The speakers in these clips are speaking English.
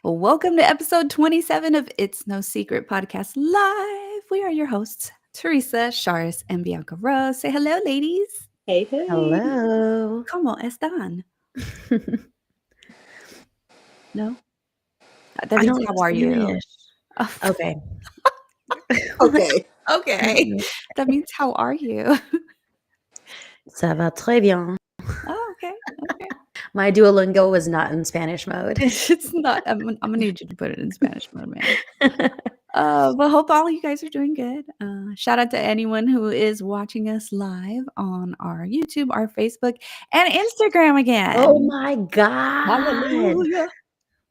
Welcome to episode 27 of It's No Secret Podcast Live. We are your hosts, Teresa, Charis, and Bianca Rose. Say hello, ladies. Hey, hey. Hello. ¿Cómo están? No? That means, how are you? Oh, Okay. Okay. okay. That means, how are you? Ça va très bien. Oh, okay. Okay. My Duolingo was not in Spanish mode. It's not. I'm going to need you to put it in Spanish mode, man. But hope all you guys are doing good. Shout out to anyone who is watching us live on our YouTube, our Facebook, and Instagram again. Oh my God. Hallelujah.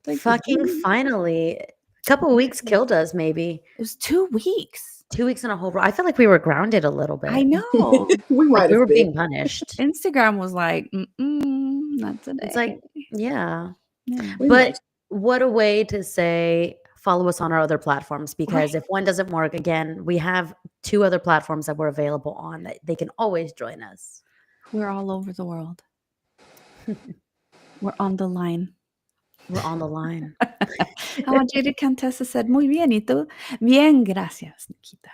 Thank you, Fucking Jesus. finally. A couple of weeks killed us, maybe. It was 2 weeks. 2 weeks in a whole row. I feel like we were grounded a little bit. I know. We Like might we were have been. being punished. Instagram was like, not today. It's like, yeah. Yeah. We But might. what a way to say follow us on our other platforms, because Right. if one doesn't work, again, we have 2 other platforms that we're available on that they can always join us. We're all over the world. We're on the line. We're on the line. How Jada Contessa said, muy bien, ¿y tú? Bien, gracias, Nikita.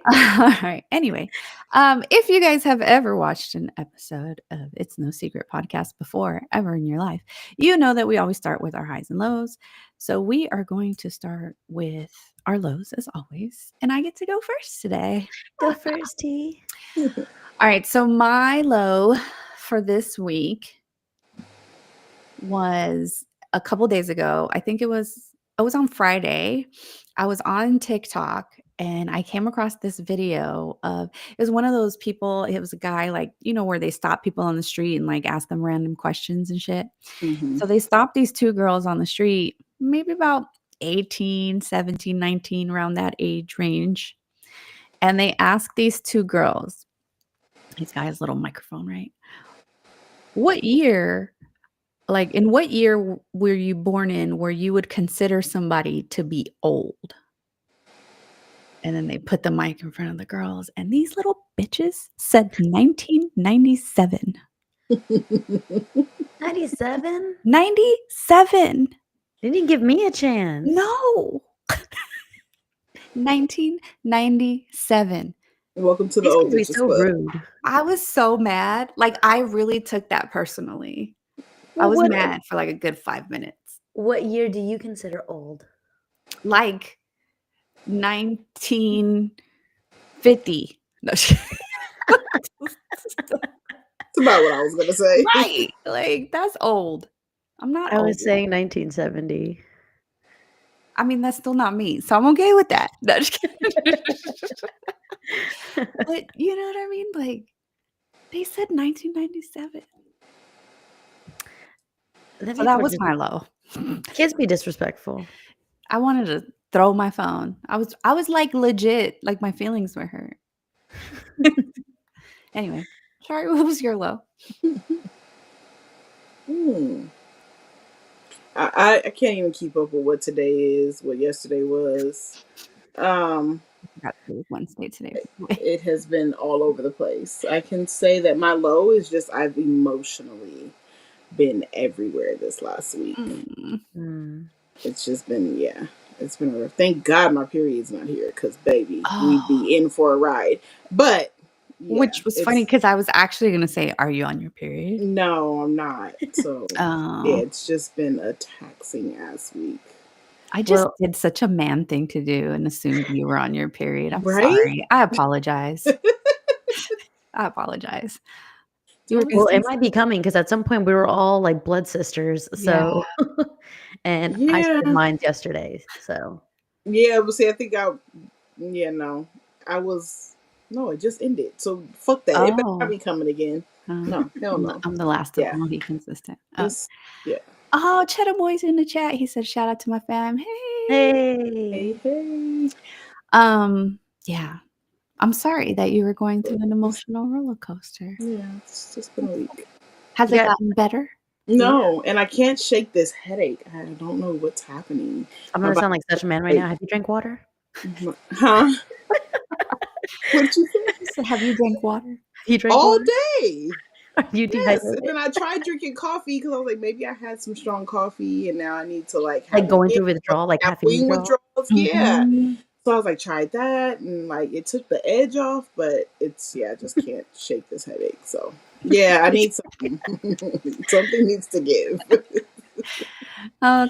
All right. Anyway, if you guys have ever watched an episode of It's No Secret Podcast before, ever in your life, you know that we always start with our highs and lows. So we are going to start with our lows as always. And I get to go first today. Go first, T. All right. So my low for this week was a couple days ago. I think it was on Friday. I was on TikTok and I came across this video of, it was one of those people, it was a guy, like, where they stop people on the street and like ask them random questions and shit. Mhm. So they stopped these 2 girls on the street, maybe about 18, 17, 19, around that age range. And they asked these 2 girls, these guys, little microphone, right? In what year were you born in where you would consider somebody to be old? And then they put the mic in front of the girls, and these little bitches said 1997. 97? 97. Didn't you give me a chance? No. 1997. Welcome to the These old kids be bitches so club. rude. I was so mad. Like, I really took that personally. I Well, was what- mad for like a good 5 minutes. What year do you consider old? Like 1950. No, That's about what I was gonna say. right. Like, that's old. I'm not I old was yet. saying 1970. I mean, that's still not me. So I'm okay with that. No, just kidding. But you know what I mean? Like, they said 1997. So that was my low. Kids be disrespectful. I wanted to throw my phone. I was like legit, like my feelings were hurt. Anyway, sorry, what was your low? I can't even keep up with what today is, what yesterday was. Forgot it was Wednesday today. It has been all over the place. I can say that my low is just I've emotionally been everywhere this last week. It's just been, it's been rough. Thank God my period's not here, because baby, we'd be in for a ride. But which was funny, because I was actually gonna say, are you on your period? No, I'm not. So Oh. yeah, it's just been a taxing ass week. I just did such a man thing to do and assumed you were on your period. I'm Right? sorry. I apologize. I apologize. Well, it might be coming, because at some point we were all like blood sisters. So, and I said mine yesterday. So, yeah, but see, I think it just ended. So fuck that. It better not be coming again. No, hell no. I'm the last of them. I'll be consistent. Yeah. Oh, Cheddar Boy's in the chat. He said, "Shout out to my fam." Hey. Yeah. I'm sorry that you were going through an emotional roller coaster. Yeah, it's just been a week. Has it gotten better? No, and I can't shake this headache. I don't know what's happening. I'm gonna sound like such a man right now. Have you drank water? Huh? What'd you say? So have you drank water? You drank all water? day? Are you Yes, and dehydrated? then I tried drinking coffee because I was like, maybe I had some strong coffee, and now I need to like Like have it going mixed. through withdrawal, like caffeine Caffeine withdrawal? withdrawals, yeah. Mhm. So I was like, tried that, and like it took the edge off, but it's I just can't shake this headache. So yeah, I need something. Something needs to give.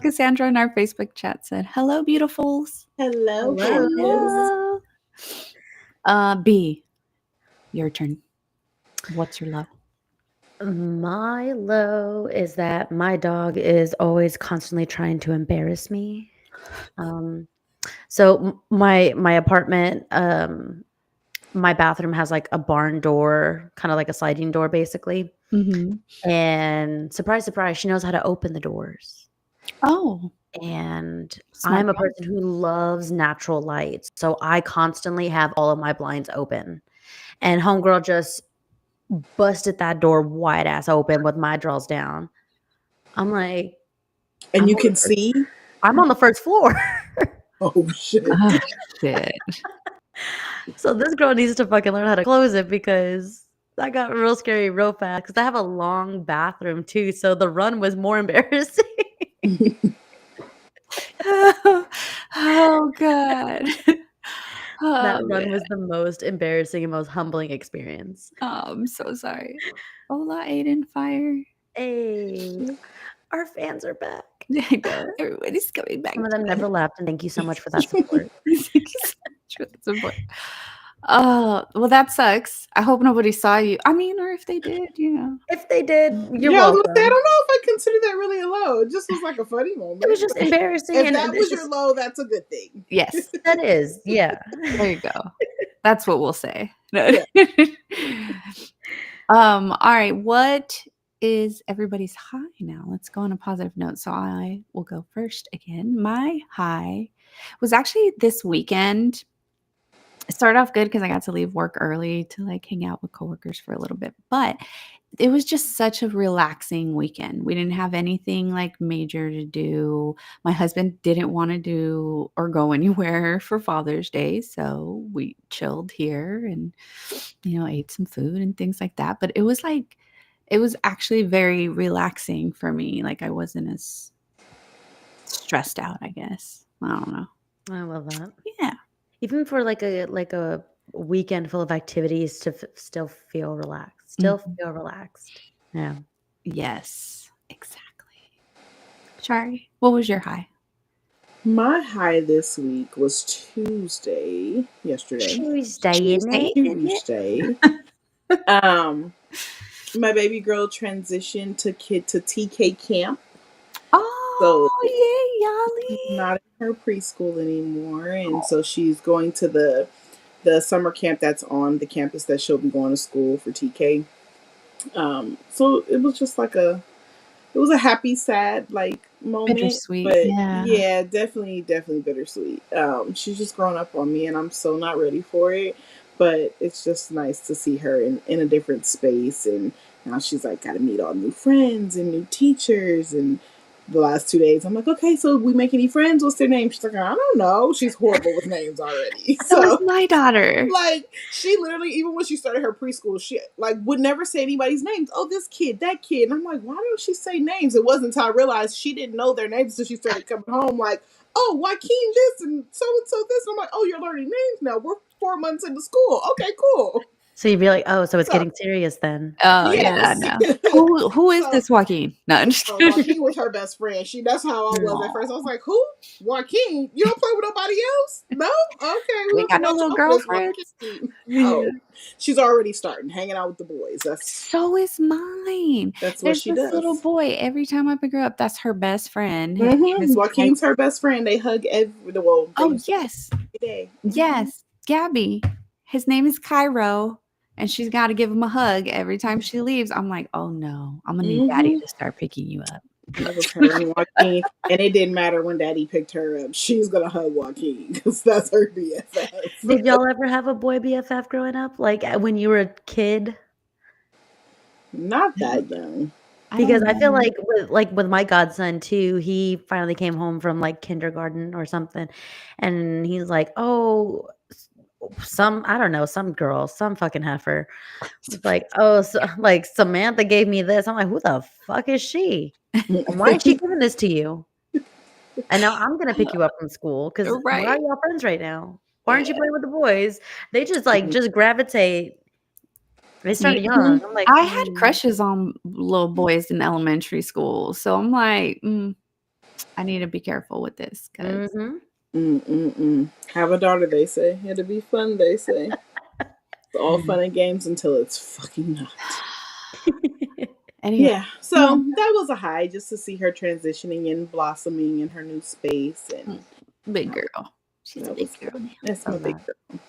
Cassandra in our Facebook chat said, "Hello, beautifuls." Hello, Hello. gorgeous. Hello. B, your turn. What's your low? My low is that my dog is always constantly trying to embarrass me. So my apartment, my bathroom has like a barn door, kind of like a sliding door, basically. Mhm. And surprise, surprise, she knows how to open the doors. Oh, And smart I'm a dog. person who loves natural light, so I constantly have all of my blinds open. And homegirl just busted that door wide ass open with my drawers down. I'm like, And I'm you on the can first, see. I'm on the first floor. Oh shit. Oh, shit. So this girl needs to fucking learn how to close it because that got real scary real fast. Because I have a long bathroom too, so the run was more embarrassing. Oh, God. That Oh, run man. was the most embarrassing and most humbling experience. Oh, I'm so sorry. Hola, Aiden Fire. Hey, our fans are back. I know. Everybody's coming back Some of to them us. never left, and thank you so much for that support. Thank you so much for the support. Oh, well, that sucks. I hope nobody saw you. I mean, or if they did, If they did, you're Yeah, I was gonna say I welcome. don't know if I consider that really a low. It just was like a funny It moment. was just embarrassing, If and that it's was your just low, that's a good thing. Yes. that is, yeah. There you go. That's what we'll say. Yeah. All right. What is everybody's high now? Let's go on a positive note. So I will go first again. My high was actually this weekend. It started off good because I got to leave work early to like hang out with coworkers for a little bit. But it was just such a relaxing weekend. We didn't have anything like major to do. My husband didn't want to do or go anywhere for Father's Day, so we chilled here and ate some food and things like that. But it was actually very relaxing for me. Like I wasn't as stressed out, I guess. I don't know. I love that. Yeah. Even for like a weekend full of activities to still feel relaxed. Still Mhm. feel relaxed. Yeah. Yes, exactly. Shari, what was your high? My high this week was Tuesday. Yesterday. Tuesday, isn't it? Tuesday. My baby girl transitioned to TK camp. So Oh, yay, she's Yali. not in her preschool anymore, and so she's going to the summer camp that's on the campus that she'll be going to school for TK. So it was just like it was a happy, sad like moment, Bittersweet. but Yeah. yeah, definitely, definitely bittersweet. She's just grown up on me, and I'm so not ready for it. But it's just nice to see her in a different space, and now she's like got to meet all new friends and new teachers. And the last 2 days, I'm like, okay, so we make any friends? What's their name? She's like, I don't know. She's horrible with names already. So is So my daughter. like she literally, even when she started her preschool, she like would never say anybody's names. Oh, this kid, that kid. And I'm like, why don't she say names? It wasn't until I realized she didn't know their names until she started coming home. Like, oh, Joaquin this and so this. And I'm like, oh, you're learning names now. We're 4 months into school. Okay, cool. So you'd be like, oh, so it's So getting serious then. Oh, yeah, yes. no. Who is So this Joaquin? No, I'm just kidding. Joaquin was her best friend. That's how I was at first. I was like, who? Joaquin? You don't play with nobody else? No? Okay, We we'll got no watch little over this girlfriends. Joaquin. Oh, she's already starting hanging out with the boys. So is mine. That's what There's she this little does. boy. Every time I pick her up, that's her best friend. His name is Joaquin's her best friend. They hug Oh, yes. every day. Yes. Gabby. His name is Cairo. And she's got to give him a hug every time she leaves. I'm like, oh no, I'm gonna need daddy to start picking you up. That was her and Joaquin, and it didn't matter when daddy picked her up. She's gonna hug Joaquin because that's her BFF. Did y'all ever have a boy BFF growing up? Like when you were a kid? Not that young. Because I feel know. like with my godson too, he finally came home from like kindergarten or something, and he's like, "Oh, I don't know, some girl, some fucking heifer. It's like, oh, so, like Samantha gave me this. I'm like, who the fuck is she? And why is she giving this to you? And now I'm gonna pick you up from school because why are Right. y'all friends right now? Why aren't you playing with the boys? They just gravitate. They started young. I'm like, I had crushes on little boys in elementary school, so I'm like, I need to be careful with this because Have a daughter, they say. It'll be fun, they say. It's all fun and games until it's fucking not. anyway, Yeah, so that was a high just to see her transitioning and blossoming in her new space. And big girl. She's a that big was girl. good. That's my big girl.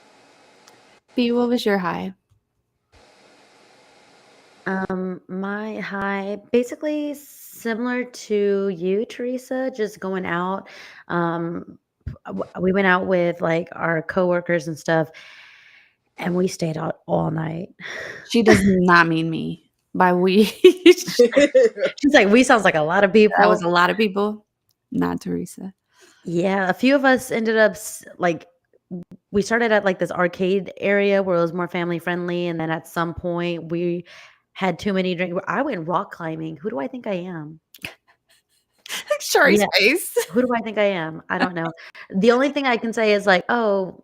B, what was your high? My high, basically similar to you, Teresa, just going out. We went out with like our coworkers and stuff, and we stayed out all night. She does not mean me. By we, She's like, we sounds like a lot of people. that was a lot of people, not Teresa. Yeah, a few of us ended up like we started at like this arcade area where it was more family friendly, and then at some point we had too many drinks. I went rock climbing. Who do I think I am? Shari's Yeah. face. Who do I think I am? I don't know. The only thing I can say is like, oh,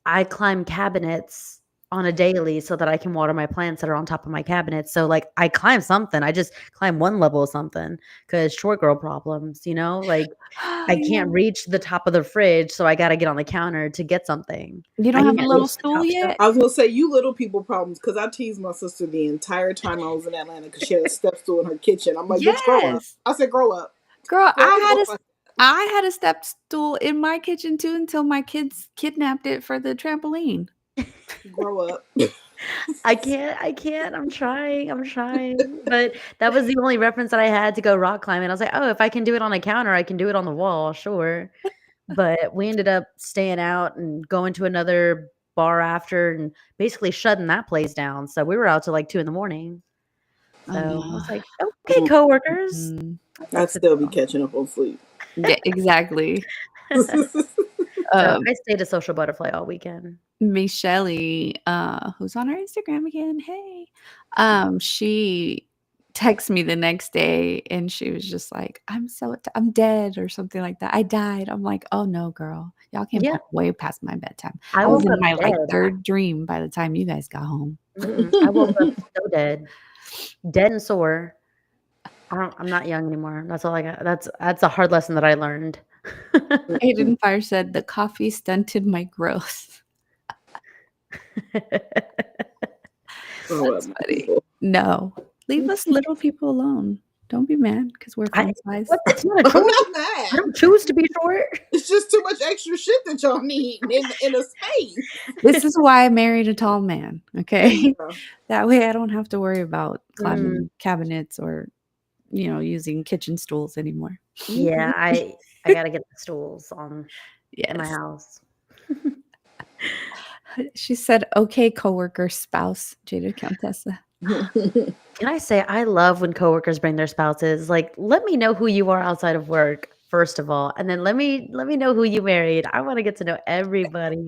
I climb cabinets on a daily so that I can water my plants that are on top of my cabinets. So like I climb something. I just climb one level of something because short girl problems, like I can't reach the top of the fridge, so I got to get on the counter to get something. You I don't have a can't little reach the stool top yet? shelf. I was gonna say you little people problems because I teased my sister the entire time I was in Atlanta because she had a step stool in her kitchen. I'm like, bitch, grow up. Yes. I said, grow up. Girl, Grow I up. had a step stool in my kitchen too until my kids kidnapped it for the trampoline. Grow up. I can't. I'm trying. But that was the only reference that I had to go rock climbing. I was like, oh, if I can do it on a counter, I can do it on the wall, sure. But we ended up staying out and going to another bar after and basically shutting that place down. So we were out till like 2 a.m. So I was like, okay, coworkers. I'd still be catching up on sleep. Yeah, exactly. So I stayed a social butterfly all weekend. Miss Shelley, who's on our Instagram again, hey, she texted me the next day and she was just like, I'm dead or something like that. I died. I'm like, oh no, girl, y'all came way past my bedtime. I was in my like third dream by the time you guys got home. I woke up so dead and sore. I'm not young anymore. That's all I got. That's a hard lesson that I learned. Aiden Fire said the coffee stunted my growth. That's funny. No, leave us little people alone. Don't be mad because we're fun size. It's not a choice. I'm not mad. I don't choose to be short. It's just too much extra shit that y'all need in a space. This is why I married a tall man. Okay, that way I don't have to worry about climbing cabinets or using kitchen stools anymore. Yeah, I gotta get the stools on in my house. She said, okay, coworker, spouse, Jada Countessa. Can I say I love when coworkers bring their spouses? Like, let me know who you are outside of work, first of all, and then let me know who you married. I want to get to know everybody.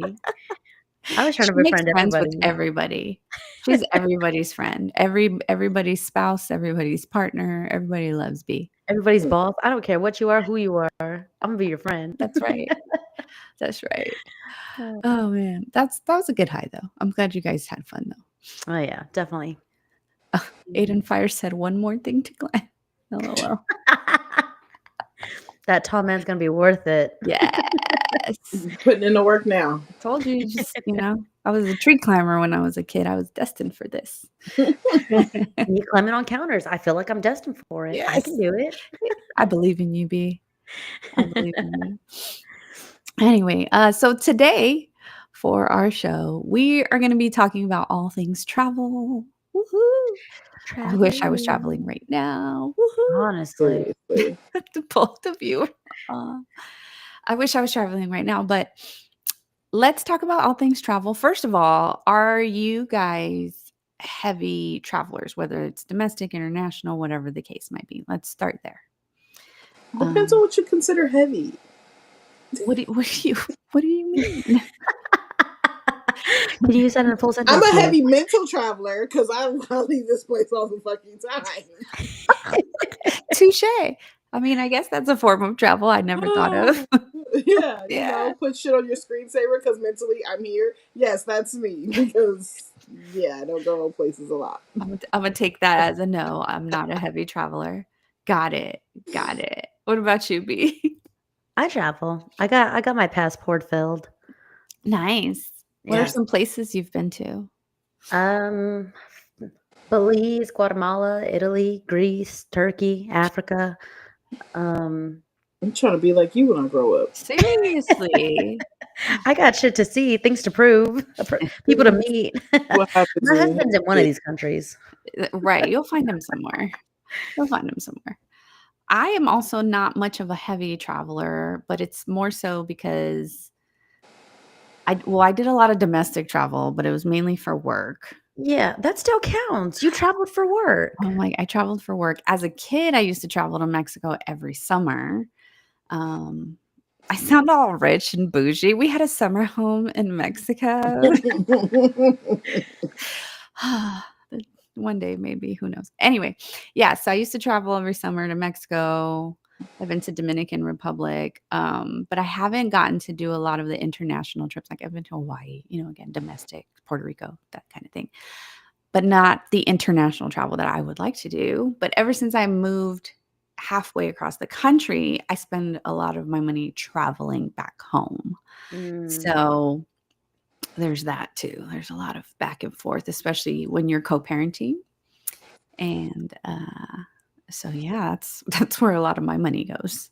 I was trying to befriend friends with everybody. She's everybody's friend. Everybody's spouse, everybody's partner. Everybody loves B. Everybody's boss. I don't care what you are, who you are. I'm gonna be your friend. That's right. That's right. Oh man, that was a good high though. I'm glad you guys had fun though. Oh yeah, definitely. Aiden Fire said one more thing to climb. LOL. That tall man's gonna be worth it. Yes. Putting in the work now. I told you, just I was a tree climber when I was a kid. I was destined for this. You climbing on counters. I feel like I'm destined for it. Yes. I can do it. I believe in you, B. I believe in you. Anyway, so today for our show, we are going to be talking about all things travel. Woohoo! I wish I was traveling right now. Woohoo! Honestly. Both of you. I wish I was traveling right now, but let's talk about all things travel. First of all, are you guys heavy travelers, whether it's domestic, international, whatever the case might be? Let's start there. Depends on what you consider heavy. What do you mean? Can you use that in a full I'm sentence? a No. heavy mental traveler because I leave this place all the fucking time. Touche. I mean, I guess that's a form of travel I never thought of. Yeah, you Yeah. know, put shit on your screensaver because mentally I'm here. Yes, that's me because I don't go places a lot. I'm gonna take that as a no. I'm not a heavy traveler. Got it. Got it. What about you, B? I travel. I got my passport filled. Nice. What are Yeah. some places you've been to? Belize, Guatemala, Italy, Greece, Turkey, Africa. I'm trying to be like you when I grow up. Seriously? I got shit to see, things to prove, people to meet. What happens My when you husband's in one of these countries. Right. You'll find them somewhere. You'll find them somewhere. I am also not much of a heavy traveler, but it's more so because I did a lot of domestic travel, but it was mainly for work. Yeah, that still counts. You traveled for work. I traveled for work. As a kid, I used to travel to Mexico every summer. I sound all rich and bougie. We had a summer home in Mexico. One day, maybe, who knows? Anyway, yeah, so I used to travel every summer to Mexico. I've been to Dominican Republic, but I haven't gotten to do a lot of the international trips. Like I've been to Hawaii, again, domestic, Puerto Rico, that kind of thing, but not the international travel that I would like to do. But ever since I moved halfway across the country, I spend a lot of my money traveling back home. So there's that too. There's a lot of back and forth, especially when you're co-parenting. And so yeah, that's where a lot of my money goes.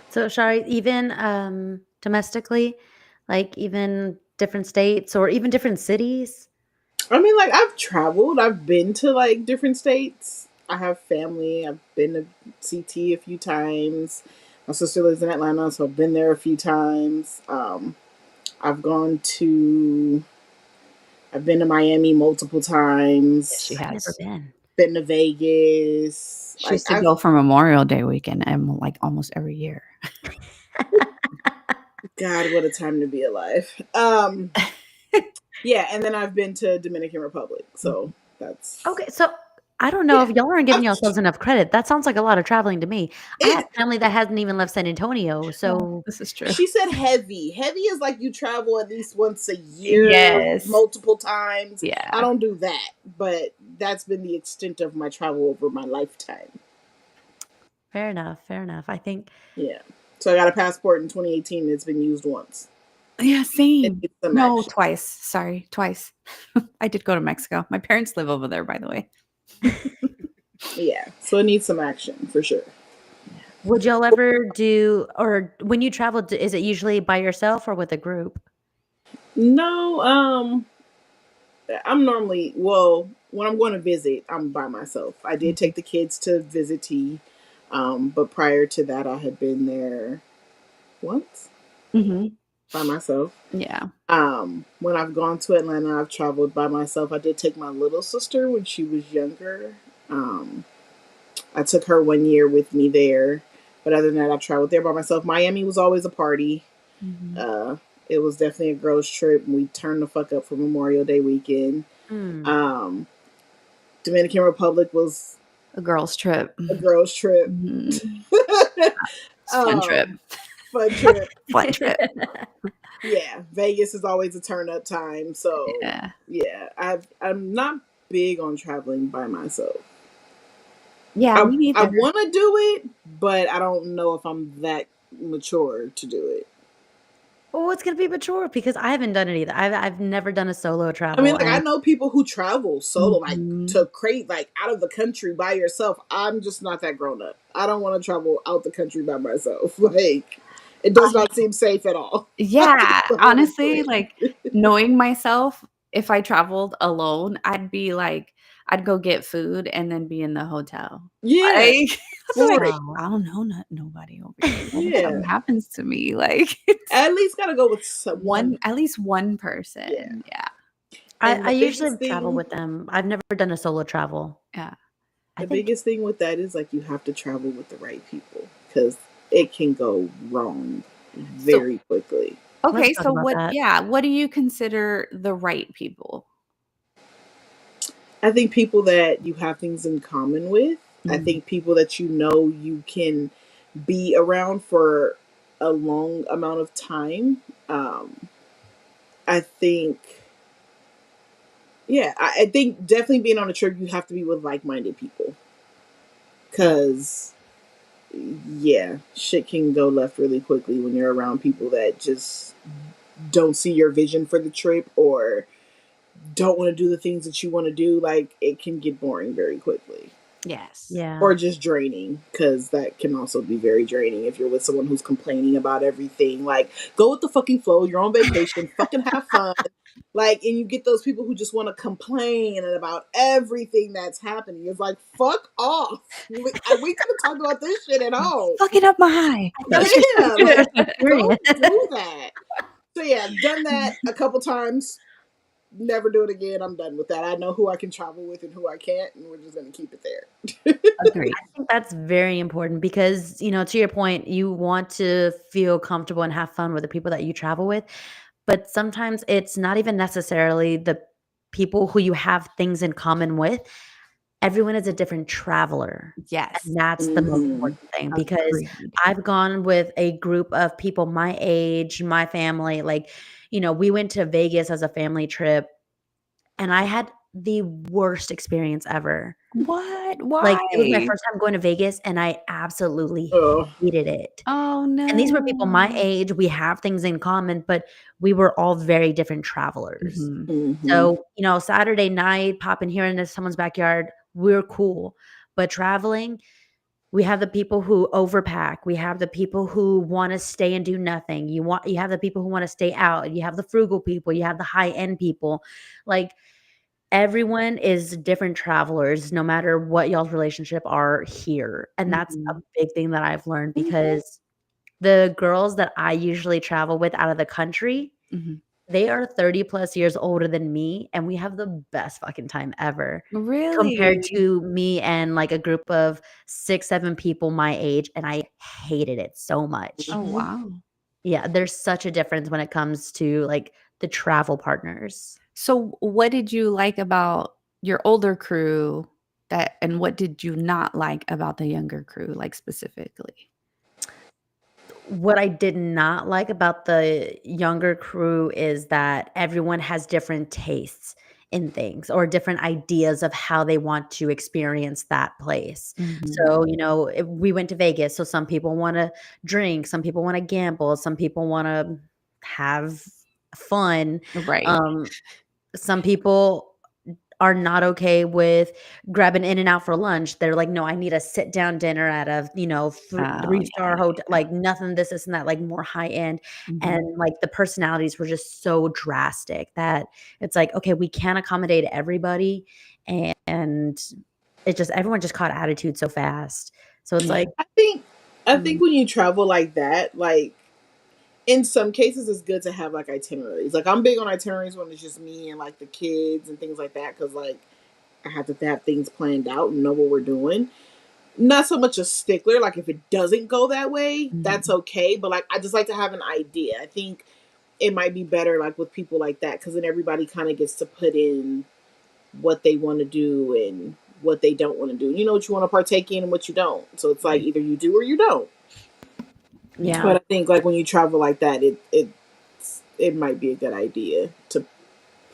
So, Shari, even domestically, like even different states or even different cities? I mean, like I've traveled. I've been to like different states. I have family. I've been to CT a few times. My sister lives in Atlanta, so I've been there a few times. I've gone to. I've been to Miami multiple times. She I've never has. been. Been to Vegas. She used to go for Memorial Day weekend, and like almost every year. God, what a time to be alive. Yeah, and then I've been to Dominican Republic, so that's Okay, so I don't know Yeah, if y'all aren't giving I've- yourselves enough credit. That sounds like a lot of traveling to me. I have it. family that hasn't even left San Antonio, so This is true. She said heavy. Heavy is like you travel at least once a year, Yes. multiple times. Yeah. I don't do that, but that's been the extent of my travel over my lifetime. fair enough. Fair enough. I think Yeah. So I got a passport in 2018. It's been used once. Yeah, same. It's some No, action. twice. Sorry, twice. I did go to Mexico. My parents live over there, by the way. Yeah. So it needs some action for sure. would y'all ever do, or when you travel, is it usually by yourself or with a group? No, I'm normally when I'm going to visit, I'm by myself. I did take the kids to visit T, but prior to that, I had been there once by myself. Yeah. When I've gone to Atlanta, I've traveled by myself. I did take my little sister when she was younger. I took her 1 year with me there, but other than that, I traveled there by myself. Miami was always a party. It was definitely a girls' trip. We turned the fuck up for Memorial Day weekend. Dominican Republic was A girl's trip. a girls' trip. It's a fun trip. Fun trip. Fun trip. Yeah, Vegas is always a turn up time. So Yeah. I'm not big on traveling by myself. Yeah, me neither. I want to do it, but I don't know if I'm that mature to do it. Well, it's gonna be mature because I haven't done it either. I've never done a solo travel. I mean, like I know people who travel solo, like Mhm. to create like out of the country by yourself. I'm just not that grown up. I don't want to travel out the country by myself. Like it does not seem safe at all. Yeah, So, honestly, like knowing myself, if I traveled alone, I'd go get food and then be in the hotel. yeah, Like, for it. I don't know nobody over here. What if Yeah. something happens to me? Like, At least gotta go with someone. at least one person. Yeah. And I the usually biggest travel thing- with them. I've never done a solo travel. Yeah. The biggest thing with that is like you have to travel with the right people because it can go wrong very quickly. Okay, Let's talk so about that. what do you consider the right people? I think people that you have things in common with. I Mm, think people that you know you can be around for a long amount of time. I think, yeah, I think definitely being on a trip, you have to be with like minded people. Because, yeah, shit can go left really quickly when you're around people that just don't see your vision for the trip or don't want to do the things that you want to do. Like, it can get boring very quickly. yes. Yeah. Or just draining, because that can also be very draining if you're with someone who's complaining about everything. Like, go with the fucking flow. You're on vacation. Fucking have fun. Like, and you get those people who just want to complain about everything that's happening. It's like, fuck off. We could have talked about this shit at home. Fucking up my high. That was just Yeah, like, experience. don't do that. So yeah, I've done that a couple times. Never do it again. I'm done with that. I know who I can travel with and who I can't, and we're just gonna keep it there. Agreed. I think that's very important because, to your point, you want to feel comfortable and have fun with the people that you travel with. But sometimes it's not even necessarily the people who you have things in common with. Everyone is a different traveler. Yes. And that's the most Mm-hmm. important thing because Agreed. I've gone with a group of people my age, my family. Like, we went to Vegas as a family trip and I had the worst experience ever. What? Like, it was my Why? first time going to Vegas, and I absolutely Oh. hated it. Oh, And these were people my no. age, we have things in common, but we were all very different travelers. Mhm. Mm-hmm. So, Saturday night, popping here into someone's backyard, we're cool. But traveling, we have the people who overpack. We have the people who wanna stay and do nothing. You have the people who wanna stay out. You have the frugal people. You have the high-end people. Like, everyone is different travelers no matter what y'all's relationship are here, and that's a Mhm. big thing that I've learned Mm-hmm. because the girls that I usually travel with out of the country, Mhm. they are 30 plus years older than me, and we have the best fucking time ever compared Really? to me and, like, a group of 6, 7 people my age, and I hated it so much. Oh, Mm-hmm. wow. Yeah, there's such a difference when it comes to, like, the travel partners. So, what did you like about your older crew and what did you not like about the younger crew, like, specifically? What I did not like about the younger crew is that everyone has different tastes in things or different ideas of how they want to experience that place. Mhm. So, if we went to Vegas, so some people wanna drink, some people wanna gamble, some people wanna have fun. Right. Um, some people are not okay with grabbing In and Out for lunch. They're like, "No, I need a sit down dinner at a, Oh, yeah, 3-star yeah, hotel, yeah. like nothing this and that, like more high end." Mhm. And like the personalities were just so drastic that it's like, okay, we can't accommodate everybody. And everyone just caught attitude so fast. So it's like, I think I mm, think when you travel like that, like in some cases it's good to have like itineraries. Like I'm big on itineraries when it's just me and like the kids and things like that because like I have to have things planned out and know what we're doing. Not so much a stickler. Like if it doesn't go that way, that's Mhm. okay. But like I just like to have an idea. I think it might be better like with people like that because then everybody kind of gets to put in what they want to do and what they don't want to do. You know what you want to partake in and what you don't. So it's like Right. either you do or you don't. yeah. But I think like when you travel like that, it might be a good idea to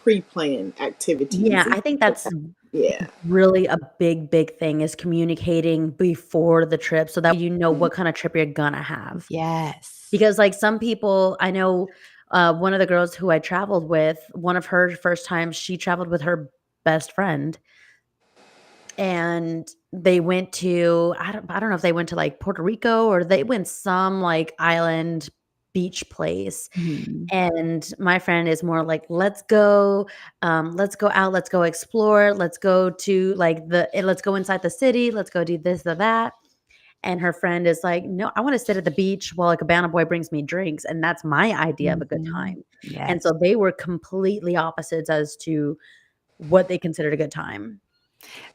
pre-plan activities. Yeah, I think that's Yeah. really a big, big thing is communicating before the trip so that you know what kind of trip you're gonna have. Yes. Because, like, some people I know, one of the girls who I traveled with, one of her first times, she traveled with her best friend, and they went to I don't know if they went to, like, Puerto Rico or they went some, like, island beach place, Mhm. and my friend is more like, let's go out, let's go explore, let's go to, like, let's go inside the city, let's go do this or that." And her friend is like, "No, I wanna sit at the beach while a cabana boy brings me drinks, and that's my idea of a good Mhm. time." And Yes. so they were completely opposites as to what they considered a good time.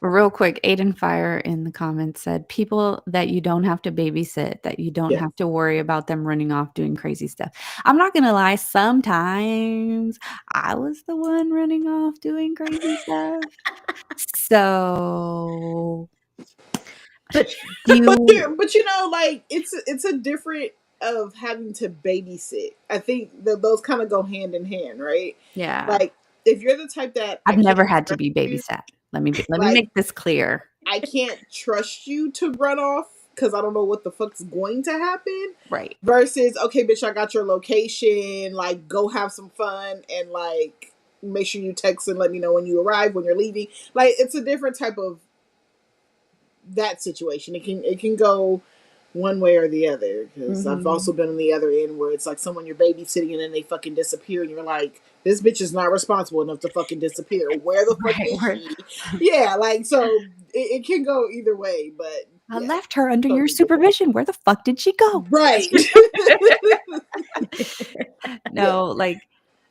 Real quick, Aiden Fire in the comments said, "People that you don't have to babysit, that you don't Yes. have to worry about them running off doing crazy stuff." I'm not gonna lie, sometimes I was the one running off doing crazy stuff. So But do But you but like it's a different of having to babysit. I think that those kind of go hand in hand, right? yeah. Like if you're the type that I I've never can't had to trust be you, babysat. Let me like make this clear. I can't trust you to run off because I don't know what the fuck's going to happen. Right. Versus, okay, bitch, I got your location. Like, go have some fun and like make sure you text and let me know when you arrive, when you're leaving. Like, it's a different type of that situation. It can go one way or the other because I've also Mhm. been on the other end where it's like someone you're babysitting and then they fucking disappear and you're like, this bitch is not responsible enough to fucking disappear. Where the fuck Right, is where she? Yeah, like so it can go either way, but I yeah, left her under your totally different. supervision. Where the fuck did she go? Right. Yeah. No, like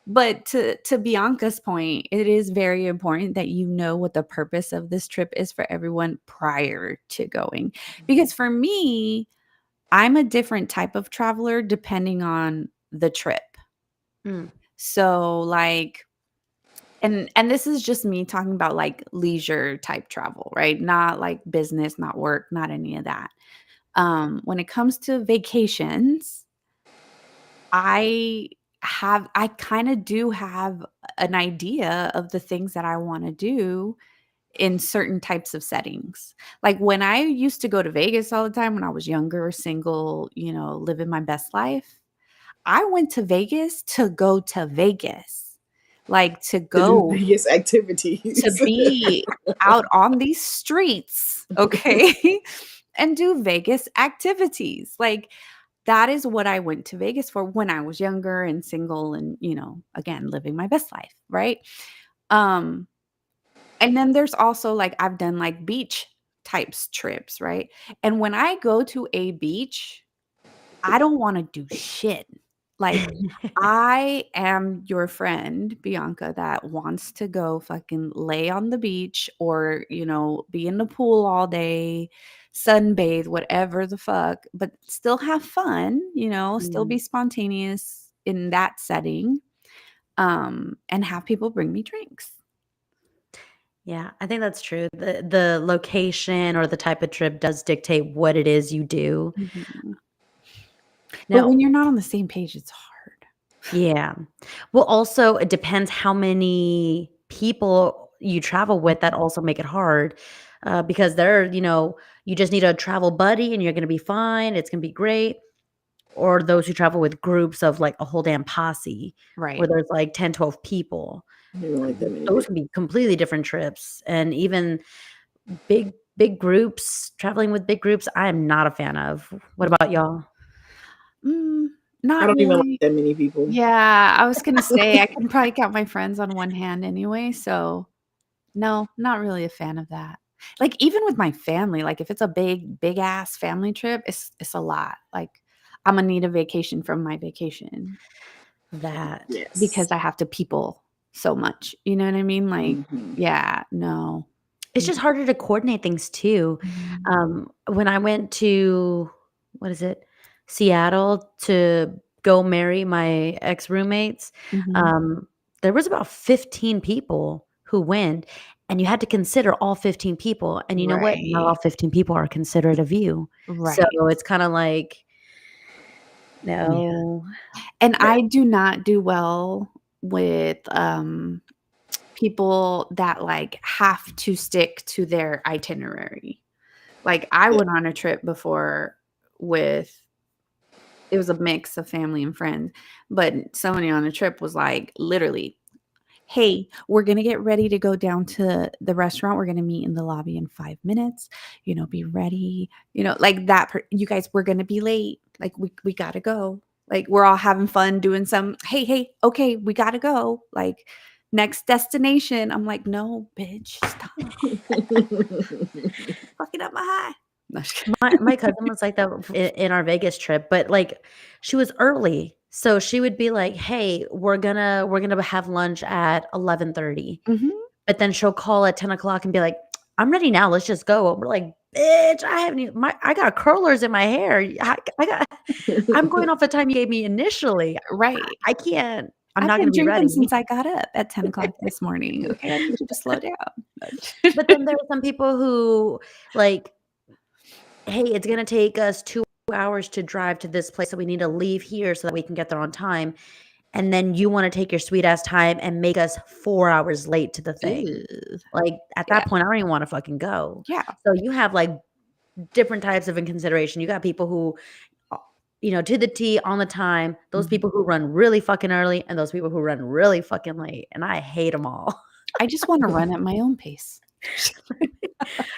but to Bianca's point, it is very important that you know what the purpose of this trip is for everyone prior to going. Because for me, I'm a different type of traveler depending on the trip. Mm. So like and this is just me talking about like leisure type travel, right? Not like business, not work, not any of that. When it comes to vacations, I kind of do have an idea of the things that I want to do in certain types of settings. Like when I used to go to Vegas all the time when I was younger, single, living my best life, I went to Vegas to go to Vegas. Like to To do go Vegas to activities. be out on these streets, okay? And do Vegas activities. Like that is what I went to Vegas for when I was younger and single and, again, living my best life, right? Um and then there's also like I've done like beach types trips, right? And when I go to a beach, I don't want to do shit. Like I am your friend, Bianca, that wants to go fucking lay on the beach or, be in the pool all day, sunbathe, whatever the fuck, but still have fun, still be Mm. spontaneous in that setting, and have people bring me drinks. Yeah, I think that's true. The location or the type of trip does dictate what it is you do. Mhm. But Now, when you're not on the same page, it's hard. yeah. Well, also it depends how many people you travel with that also make it hard. Because you just need a travel buddy and you're gonna be fine. It's gonna be great. Or those who travel with groups of like a whole damn posse where Right. there's like 10, 12 people. I don't like that many Those people. can be completely different trips. And even big groups, traveling with big groups, I am not a fan of. What about y'all? Mm, I not don't even like really. that many people. Yeah, I was gonna say I can probably count my friends on one hand anyway, so no, not really a fan of that. Like, even with my family, like, if it's a big ass family trip, it's a lot. Like, Imma need a vacation from my vacation That. Yes. because I have to people so much, you know what I mean? Like, Hmm. yeah, no. It's just harder to coordinate things too. Mhm, When I went to, what is it? Seattle to go marry my ex-roommates, mhm. um, there was about 15 people who went, and you had to consider all 15 people, and you know what? Not all Right, 15 people are considerate of you. So, right. it's kinda like, Yeah. no. And Yeah. I do not do well with, people that, like, have to stick to their itinerary. Like, I Yeah. went on a trip before with it was a mix of family and friends, but somebody on the trip was like, literally, "Hey, we're gonna get ready to go down to the restaurant. We're gonna meet in the lobby in 5 minutes, be ready." Like that you guys, we're gonna be late. Like, we gotta go. Like, we're all having fun doing some, "Hey, hey, okay, we gotta go." Like, next destination. I'm like, "No, bitch, stop fucking up my high." No, just kidding. My cousin was like that in our Vegas trip, but, like, she was early. So she would be like, "Hey, we're gonna have lunch at 11:30." Mhm. But then she'll call at 10 o'clock and be like, I'm ready now. Let's just go. We're like, bitch, I got curlers in my hair. I'm going off the time you gave me initially. Right. I can't. I'm I've not going been to be drinking ready. since I got up at 10 o'clock this morning. Okay, I need you to slow down. But then there are some people who like, hey, it's going to take us 2 hours to drive to this place, so we need to leave here so that we can get there on time. And then you want to take your sweet ass time and make us 4 hours late to the thing. Ew. Like at Yeah. that point, I don't even want to fucking go. Yeah. So you have like different types of in consideration. You got people who, to the T on the time, those Mhm. people who run really fucking early, and those people who run really fucking late. And I hate them all. I just want to run at my own pace.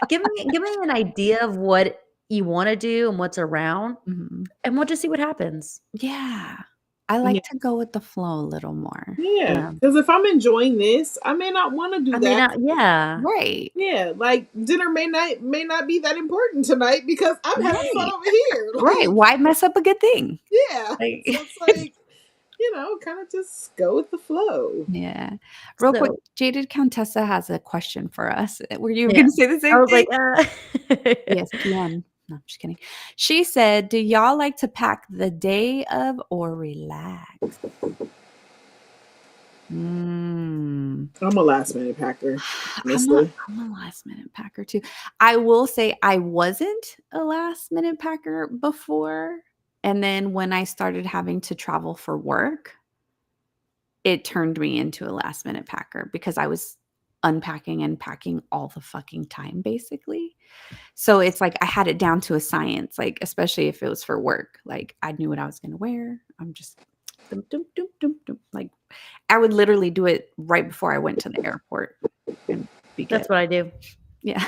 give me an idea of what you want to do and what's around, Mhm. and we'll just see what happens. Yeah. I like to go with the flow a little more. Yeah, because if I'm enjoying this, I may not want to do that. Yeah. Right. Yeah, like dinner may not be that important tonight because I'm having fun Right. over here. Like, Right. Why mess up a good thing? Yeah. Like- So it's like, kind of just go with the flow. Yeah. Real quick, So- Jaded Countessa has a question for us. Were you Yeah. going to say the same I was thing? like, ESPN. No, I'm just kidding. She said, do y'all like to pack the day of or relax? I'm a last minute packer. I'm Honestly. a last minute packer too. I will say I wasn't a last minute packer before. And then when I started having to travel for work, it turned me into a last minute packer because I was unpacking and packing all the fucking time, basically. So it's like I had it down to a science, like especially if it was for work. Like I knew what I was going to wear. I'm just dum, dum, dum, dum, dum. Like I would literally do it right before I went to the airport and be good. That's what I do. Yeah.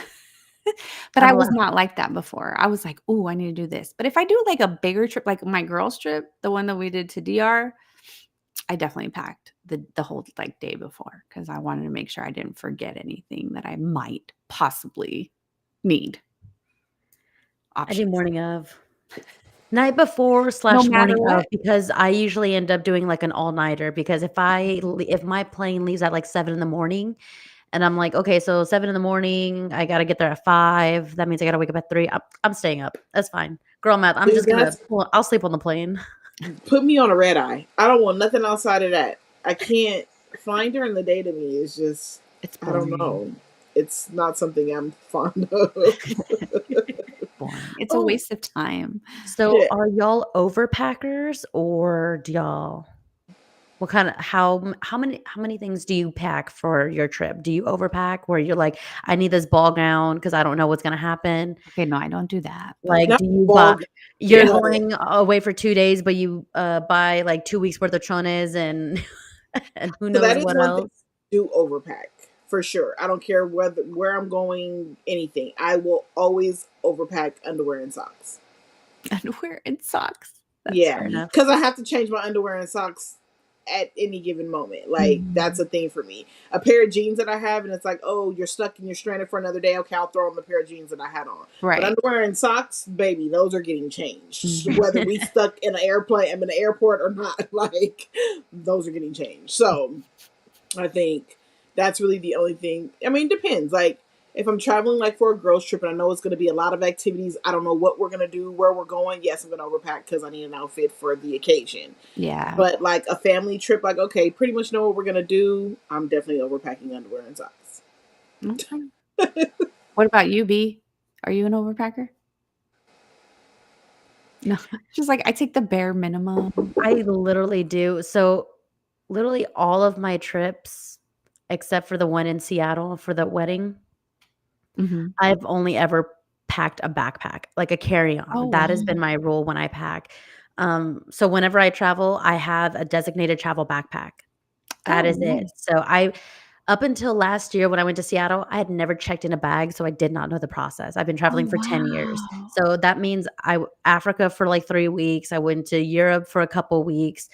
But I was not like that before. I was like, oh, I need to do this. But if I do like a bigger trip, like my girls trip, the one that we did to DR, I definitely packed the whole like day before because I wanted to make sure I didn't forget anything that I might possibly need. I do morning of. Night before / No matter morning of, what. because I usually end up doing like an all-nighter, because if my plane leaves at like 7 in the morning and I'm like, okay, so 7 in the morning, I got to get there at 5. That means I got to wake up at 3. I'm staying up. That's fine. Girl math. I'm just going to, I'll sleep on the plane. Put me on a red eye. I don't want nothing outside of that. I can't find during the day to me. It's just, I don't know. It's not something I'm fond of. Boring. It's a waste of time. So are y'all overpackers, or do y'all, what kind of, how many things do you pack for your trip? Do you overpack where you're like, I need this ball gown because I don't know what's going to happen? Okay, no, I don't do that. Like, do you buy, you're going away for 2 days, but you buy like 2 weeks worth of chones and who knows what else? Do overpack for sure. I don't care where I'm going, anything. I will always overpack underwear and socks. Underwear and socks. That's because I have to change my underwear and socks at any given moment. Like that's a thing for me. A pair of jeans that I have, and it's like, oh, you're stuck and you're stranded for another day. Okay, I'll throw on the pair of jeans that I had on. Right. But underwear and socks, baby, those are getting changed. Whether we stuck in an airplane, I'm in the airport or not, like those are getting changed. So I think that's really the only thing. I mean, it depends. Like if I'm traveling like for a girls trip and I know it's going to be a lot of activities, I don't know what we're going to do, where we're going. Yes, I'm going to overpack because I need an outfit for the occasion. Yeah. But like a family trip, like, okay, pretty much know what we're going to do. I'm definitely overpacking underwear and socks. Okay. What about you, B? Are you an overpacker? No. She's like, I take the bare minimum. I literally do. So literally all of my trips, except for the one in Seattle for the wedding, I've only ever packed a backpack, like a carry-on. Oh, that has been my rule when I pack. So whenever I travel, I have a designated travel backpack. That is it. So up until last year when I went to Seattle, I had never checked in a bag, so I did not know the process. I've been traveling for 10 years. So that means Africa for like 3 weeks. I went to Europe for a couple weeks.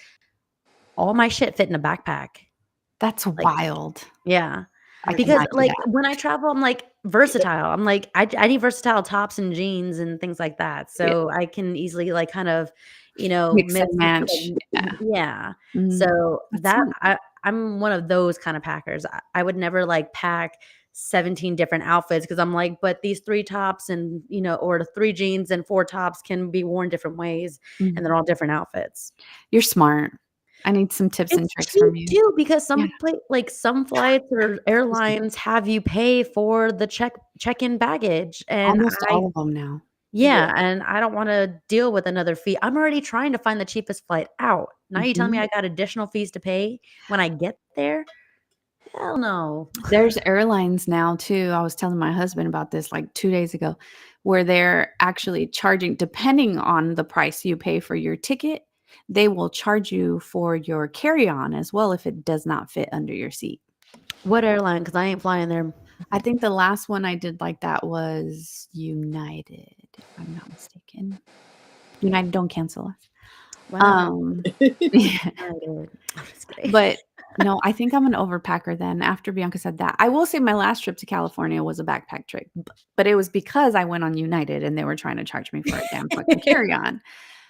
All my shit fit in a backpack. That's wild. Yeah. Because like when I travel, I'm like versatile. I'm like, I need versatile tops and jeans and things like that. So I can easily like kind of, mix and match. Yeah. So I'm one of those kind of packers. I would never like pack 17 different outfits because I'm like, but these 3 tops and, or the 3 jeans and 4 tops can be worn different ways and they're all different outfits. You're smart. I need some tips and It's tricks cheap from you. too because Yeah. some flights or airlines have you pay for the check-in baggage, and Almost all of them now. yeah, and I don't wanna deal with another fee. I'm already trying to find the cheapest flight out. Now you telling me I got additional fees to pay when I get there? Hell no. There's airlines now too. I was telling my husband about this like 2 days ago, where they're actually charging depending on the price you pay for your ticket, they will charge you for your carry-on as well if it does not fit under your seat. What airline? Because I ain't flying there. I think the last one I did like that was United, if I'm not mistaken. United, don't cancel us. Wow. Yeah. I'm just kidding. But no, I think I'm an overpacker then after Bianca said that. I will say my last trip to California was a backpack trip, but it was because I went on United and they were trying to charge me for a damn fucking carry-on.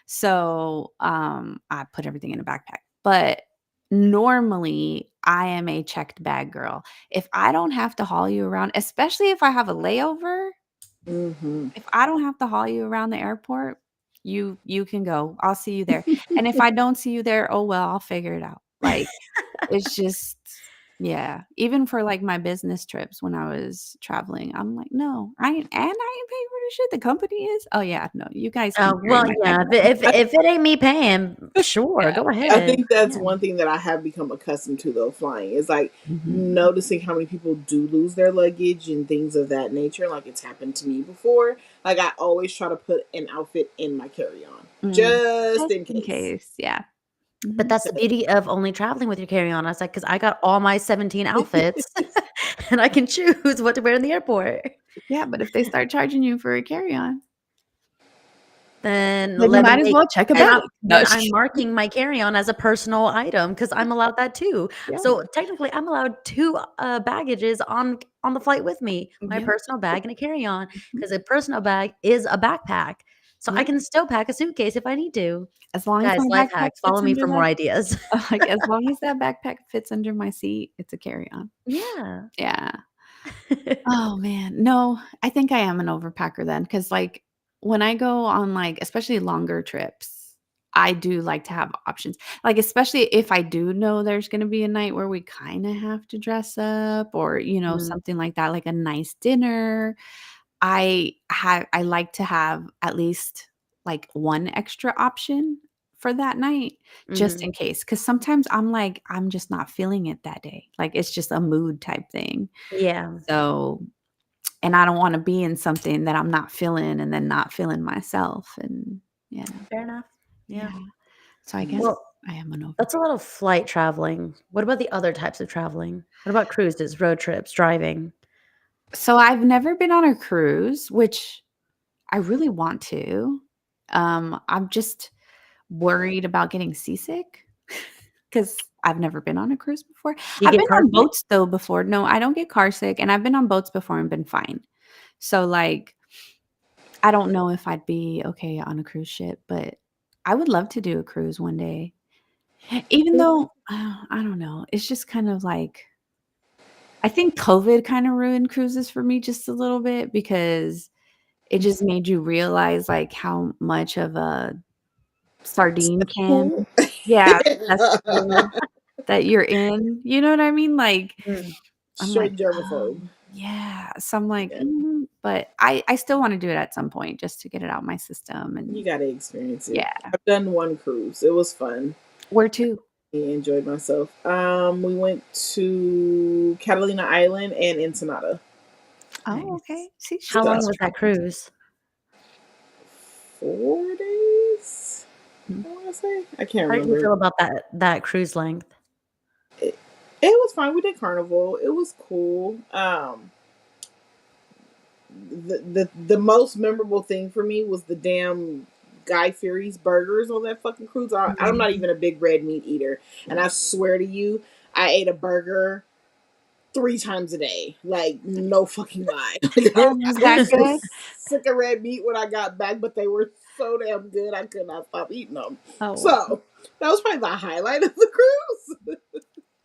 So I put everything in a backpack. But normally I am a checked bag girl. If I don't have to haul you around, especially if I have a layover, if I don't have to haul you around the airport, you can go. I'll see you there. And if I don't see you there, oh well, I'll figure it out. Like it's just yeah. Even for like my business trips when I was traveling, I'm like, no, I ain't paying for the shit. The company is. Oh yeah, no, you guys can carry Well, my yeah, bag. if it ain't me paying, sure, Yeah. go ahead. I think that's Yeah. one thing that I have become accustomed to though flying is like Mhm. noticing how many people do lose their luggage and things of that nature. Like it's happened to me before. Like I always try to put an outfit in my carry-on just in case. Yeah. But that's the beauty of only traveling with your carry-on. I was like, because I got all my 17 outfits and I can choose what to wear in the airport. Yeah, but if they start charging you for a carry-on, Then then you let might them as make well check a then bag. No, I'm marking my carry-on as a personal item because I'm allowed that too. Yeah. So technically, I'm allowed 2 baggages on the flight with me, my Yeah. personal bag and a carry-on, because a personal bag is a backpack. So I Yeah. can still pack a suitcase if I need to. As long as Guys, my life backpack hacks. fits Follow me under for more that ideas. like, as long as that backpack fits under my seat, it's a carry-on. Yeah. Yeah. Oh, man. No, I think I am an overpacker then, because like, when I go on, like, especially longer trips, I do like to have options. Like, especially if I do know there's gonna be a night where we kinda have to dress up or, something like that, like a nice dinner. I like to have at least, like, one extra option for that night just Mhm. in case. Because sometimes I'm like, I'm just not feeling it that day. Like, it's just a mood type thing. Yeah. So and I don't wanna be in something that I'm not feeling and then not feeling myself, and yeah. Fair enough. Yeah. Yeah. So I guess Well, I am an over that's a lot of flight traveling. What about the other types of traveling? What about cruises, road trips, driving? So I've never been on a cruise, which I really want to. I'm just worried about getting seasick because I've never been on a cruise before. You I've get been car on sick? boats though before. No, I don't get car sick, and I've been on boats before and been fine. So like, I don't know if I'd be okay on a cruise ship, but I would love to do a cruise one day. Even though I don't know, it's just kind of like I think COVID kind of ruined cruises for me just a little bit because it just made you realize like how much of a sardine can Cool. yeah, cesspool that you're in, you know what I mean? Like, Mm. I'm like, Straight germaphobe. yeah. So I'm like, Yeah. but I still wanna do it at some point just to get it out my system You and gotta experience it. yeah. I've done one cruise. It was fun. Where to? I enjoyed myself. We went to Catalina Island and Ensenada. Oh, Nice. okay. See, she How long loves was that traveling. cruise? 4 days. Mhm. I want to say. I can't How did you remember. feel about that cruise length? It was fine. We did Carnival. It was cool. The most memorable thing for me was the damn Guy Fieri's burgers on that fucking cruise. I'm not even a big red meat eater, and I swear to you, I ate a burger 3 times a day. Like no fucking lie. Oh, was I that was so good? sick of red meat when I got back, but they were so damn good. I could not stop eating them. Oh, wow. So that was probably the highlight of the cruise.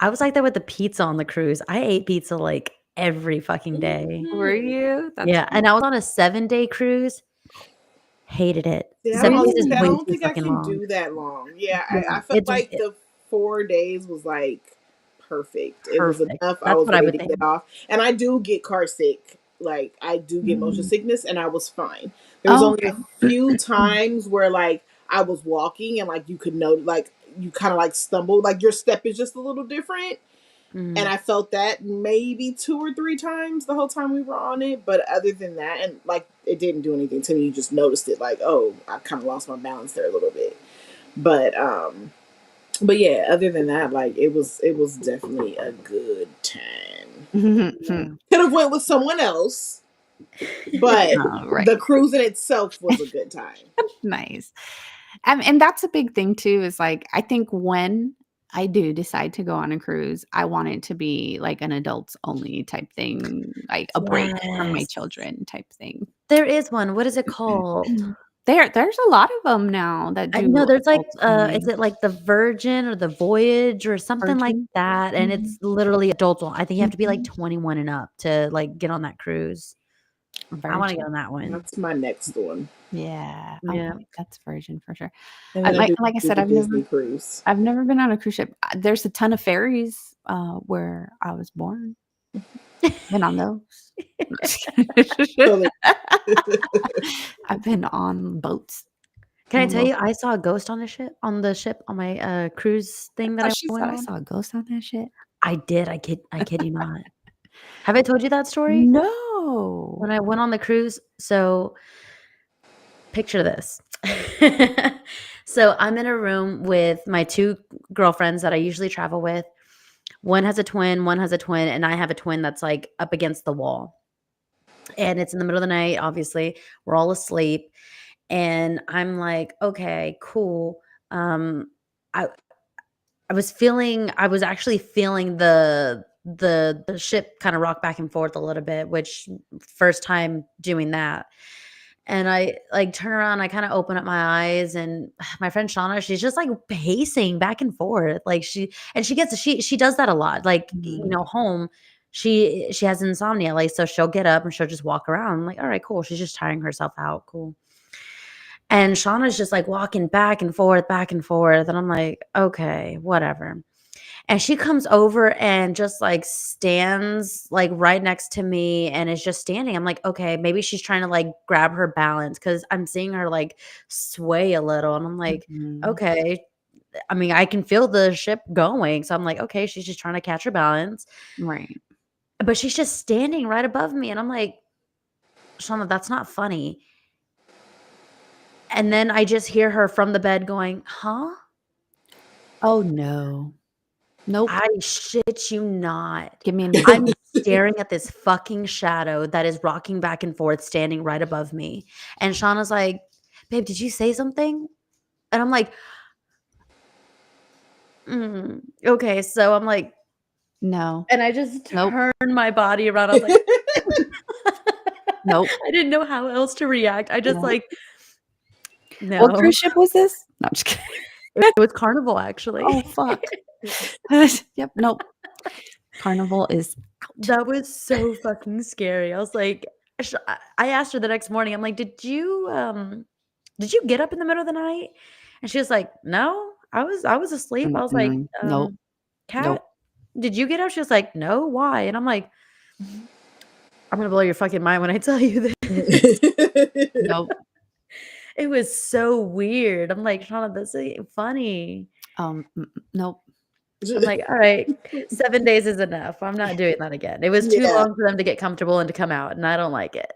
I was like that with the pizza on the cruise. I ate pizza like every fucking day. Were Mhm. you? That's Yeah, and I was on a 7-day cruise. Hated it. Yeah, 7 days is I way don't too think I fucking can long. do that long. Yeah, Yeah, I felt it's like the 4 days was like perfect. It was perfect. enough. I That's was what I ready would to get think. off. And I do get car sick. Like I do get motion Mm. sickness and I was fine. There was Oh, only a few times where like I was walking and like you could know like you kind of like stumble, like your step is just a little different. And Mhm. I felt that maybe 2 or 3 times the whole time we were on it. But other than that, and like it didn't do anything to me. You just noticed it, like, oh, I kind of lost my balance there a little bit. But yeah, other than that, like it was definitely a good time. Yeah. Could have went with someone else, but right. the cruise in itself was a good time. Nice. And that's a big thing too, is like I think when I do decide to go on a cruise, I want it to be like an adults only type thing, like a break from my Yes. children type thing. There is one. What is it called? There's a lot of them now that I do know there's like, adults only. is it like the Virgin or the Voyage or something like Virgin? that? And Mhm. it's literally adults only. I think you have to be like Mhm. 21 and up to like get on that cruise. I want to Virgin. get on that one. That's my next one. Yeah. Yeah. Okay, that's Virgin for sure. And then I do Like I said, the Disney cruise. I've never been on a cruise ship. There's a ton of ferries where I was born. Been on those. Totally. I've been on boats. Can I on tell boats. you, I saw a ghost on the ship on my cruise thing that Oh, I she went said I on. saw a ghost on that shit. I did. I kid you not. Have I told you that story? No. When I went on the cruise, so picture this. So I'm in a room with my 2 girlfriends that I usually travel with. One has a twin, and I have a twin that's like up against the wall. And it's in the middle of the night, obviously. We're all asleep. And I'm like, okay, cool. I I was actually feeling the ship kind of rock back and forth a little bit, which first time doing that. And I like turn around, I kind of open up my eyes, and my friend Shauna, she's just like pacing back and forth. Like she does that a lot. Like, you Mhm. know, home, she has insomnia. Like, so she'll get up and she'll just walk around. I'm like, all right, cool. She's just tiring herself out. Cool. And Shauna's just like walking back and forth, back and forth. And I'm like, okay, whatever. And she comes over and just like stands like right next to me and is just standing. I'm like, okay, maybe she's trying to like grab her balance because I'm seeing her like sway a little. And I'm like, Mhm. okay. I mean, I can feel the ship going. So I'm like, okay, she's just trying to catch her balance. Right. But she's just standing right above me. And I'm like, Shauna, that's not funny. And then I just hear her from the bed going, huh? Oh no. Nope. I shit you not. Give me a minute. I'm staring at this fucking shadow that is rocking back and forth, standing right above me. And Shauna's like, babe, did you say something? And I'm like, okay. So I'm like, No. and I just Nope. turned my body around. I was like, Nope. I didn't know how else to react. I just No. like, no. What cruise ship was this? No, I'm just kidding. It was Carnival, actually. Oh fuck. Yep. Nope. Carnival is That was so fucking scary. I was like, I asked her the next morning. I'm like, did you get up in the middle of the night? And she was like, no, I was asleep. I was like, nope. Kat, Nope. did you get up? She was like, no, why? And I'm like, I'm gonna blow your fucking mind when I tell you this. Nope. It was so weird. I'm like, Shauna, this ain't funny. Nope. I'm like, all right, 7 days is enough. I'm not doing that again. It was too Yeah. long for them to get comfortable and to come out, and I don't like it.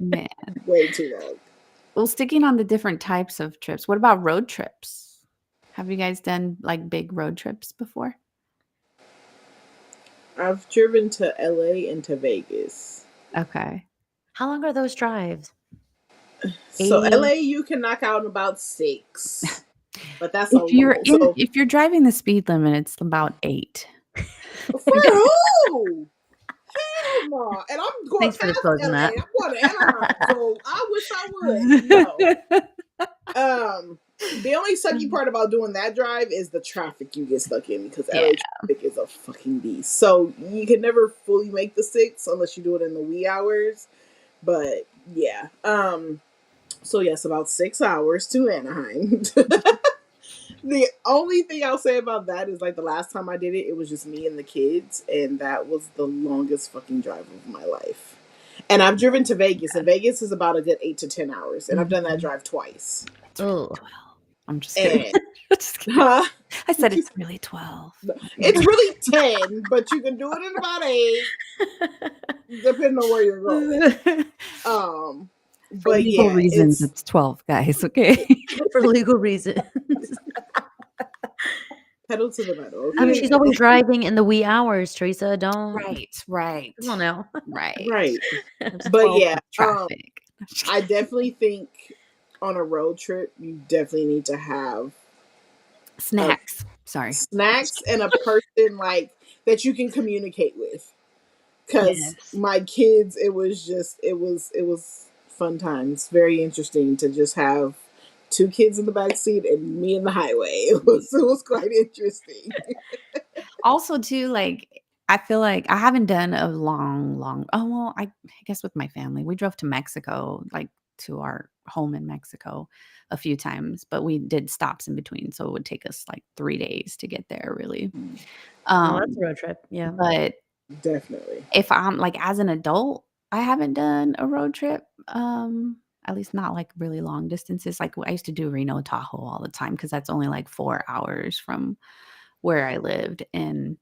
Man. Way too long. Well, sticking on the different types of trips, what about road trips? Have you guys done like big road trips before? I've driven to LA and to Vegas. Okay. How long are those drives? So 80. LA you can knock out in about 6. But that's If you're driving the speed limit, it's about 8. For who? Hell no. And I'm going Thanks for past disclosing LA. that. I'm going to Anaheim. So I wish I would. No. The only sucky part about doing that drive is the traffic you get stuck in, because LA Yeah. traffic is a fucking beast. So you can never fully make the 6 unless you do it in the wee hours. But yeah. So yes, about 6 hours to Anaheim. The only thing I'll say about that is, like, the last time I did it, it was just me and the kids, and that was the longest fucking drive of my life. And I've driven to Vegas, and Vegas is about a good 8 to 10 hours, and I've done that drive twice. It's really Oh. 12. I'm just kidding. And Just kidding. huh? I said it's really 12. It's really 10, but you can do it in about 8, depending on where you're going. For But legal yeah, reasons, it's 12, guys. Okay. For legal reasons. pedal to the metal. Okay? I mean, she's always driving in the wee hours, Teresa. Don't. Right. Come on now. Right. Right. There's But 12 yeah, with traffic. I definitely think on a road trip, you definitely need to have Snacks. Sorry. snacks and a person, like, that you can communicate with. Because Yes. my kids, it was fun times. Very interesting to just have 2 kids in the back seat and me in the highway. It was quite interesting. Also, too, like, I feel like I haven't done a long. Oh, well, I guess with my family, we drove to Mexico, like to our home in Mexico a few times, but we did stops in between. So it would take us like 3 days to get there, really. Oh, that's a road trip. Yeah. But Definitely. if I'm like, as an adult, I haven't done a road trip. At least not like really long distances. Like I used to do Reno, Tahoe all the time because that's only like 4 hours from where I lived. And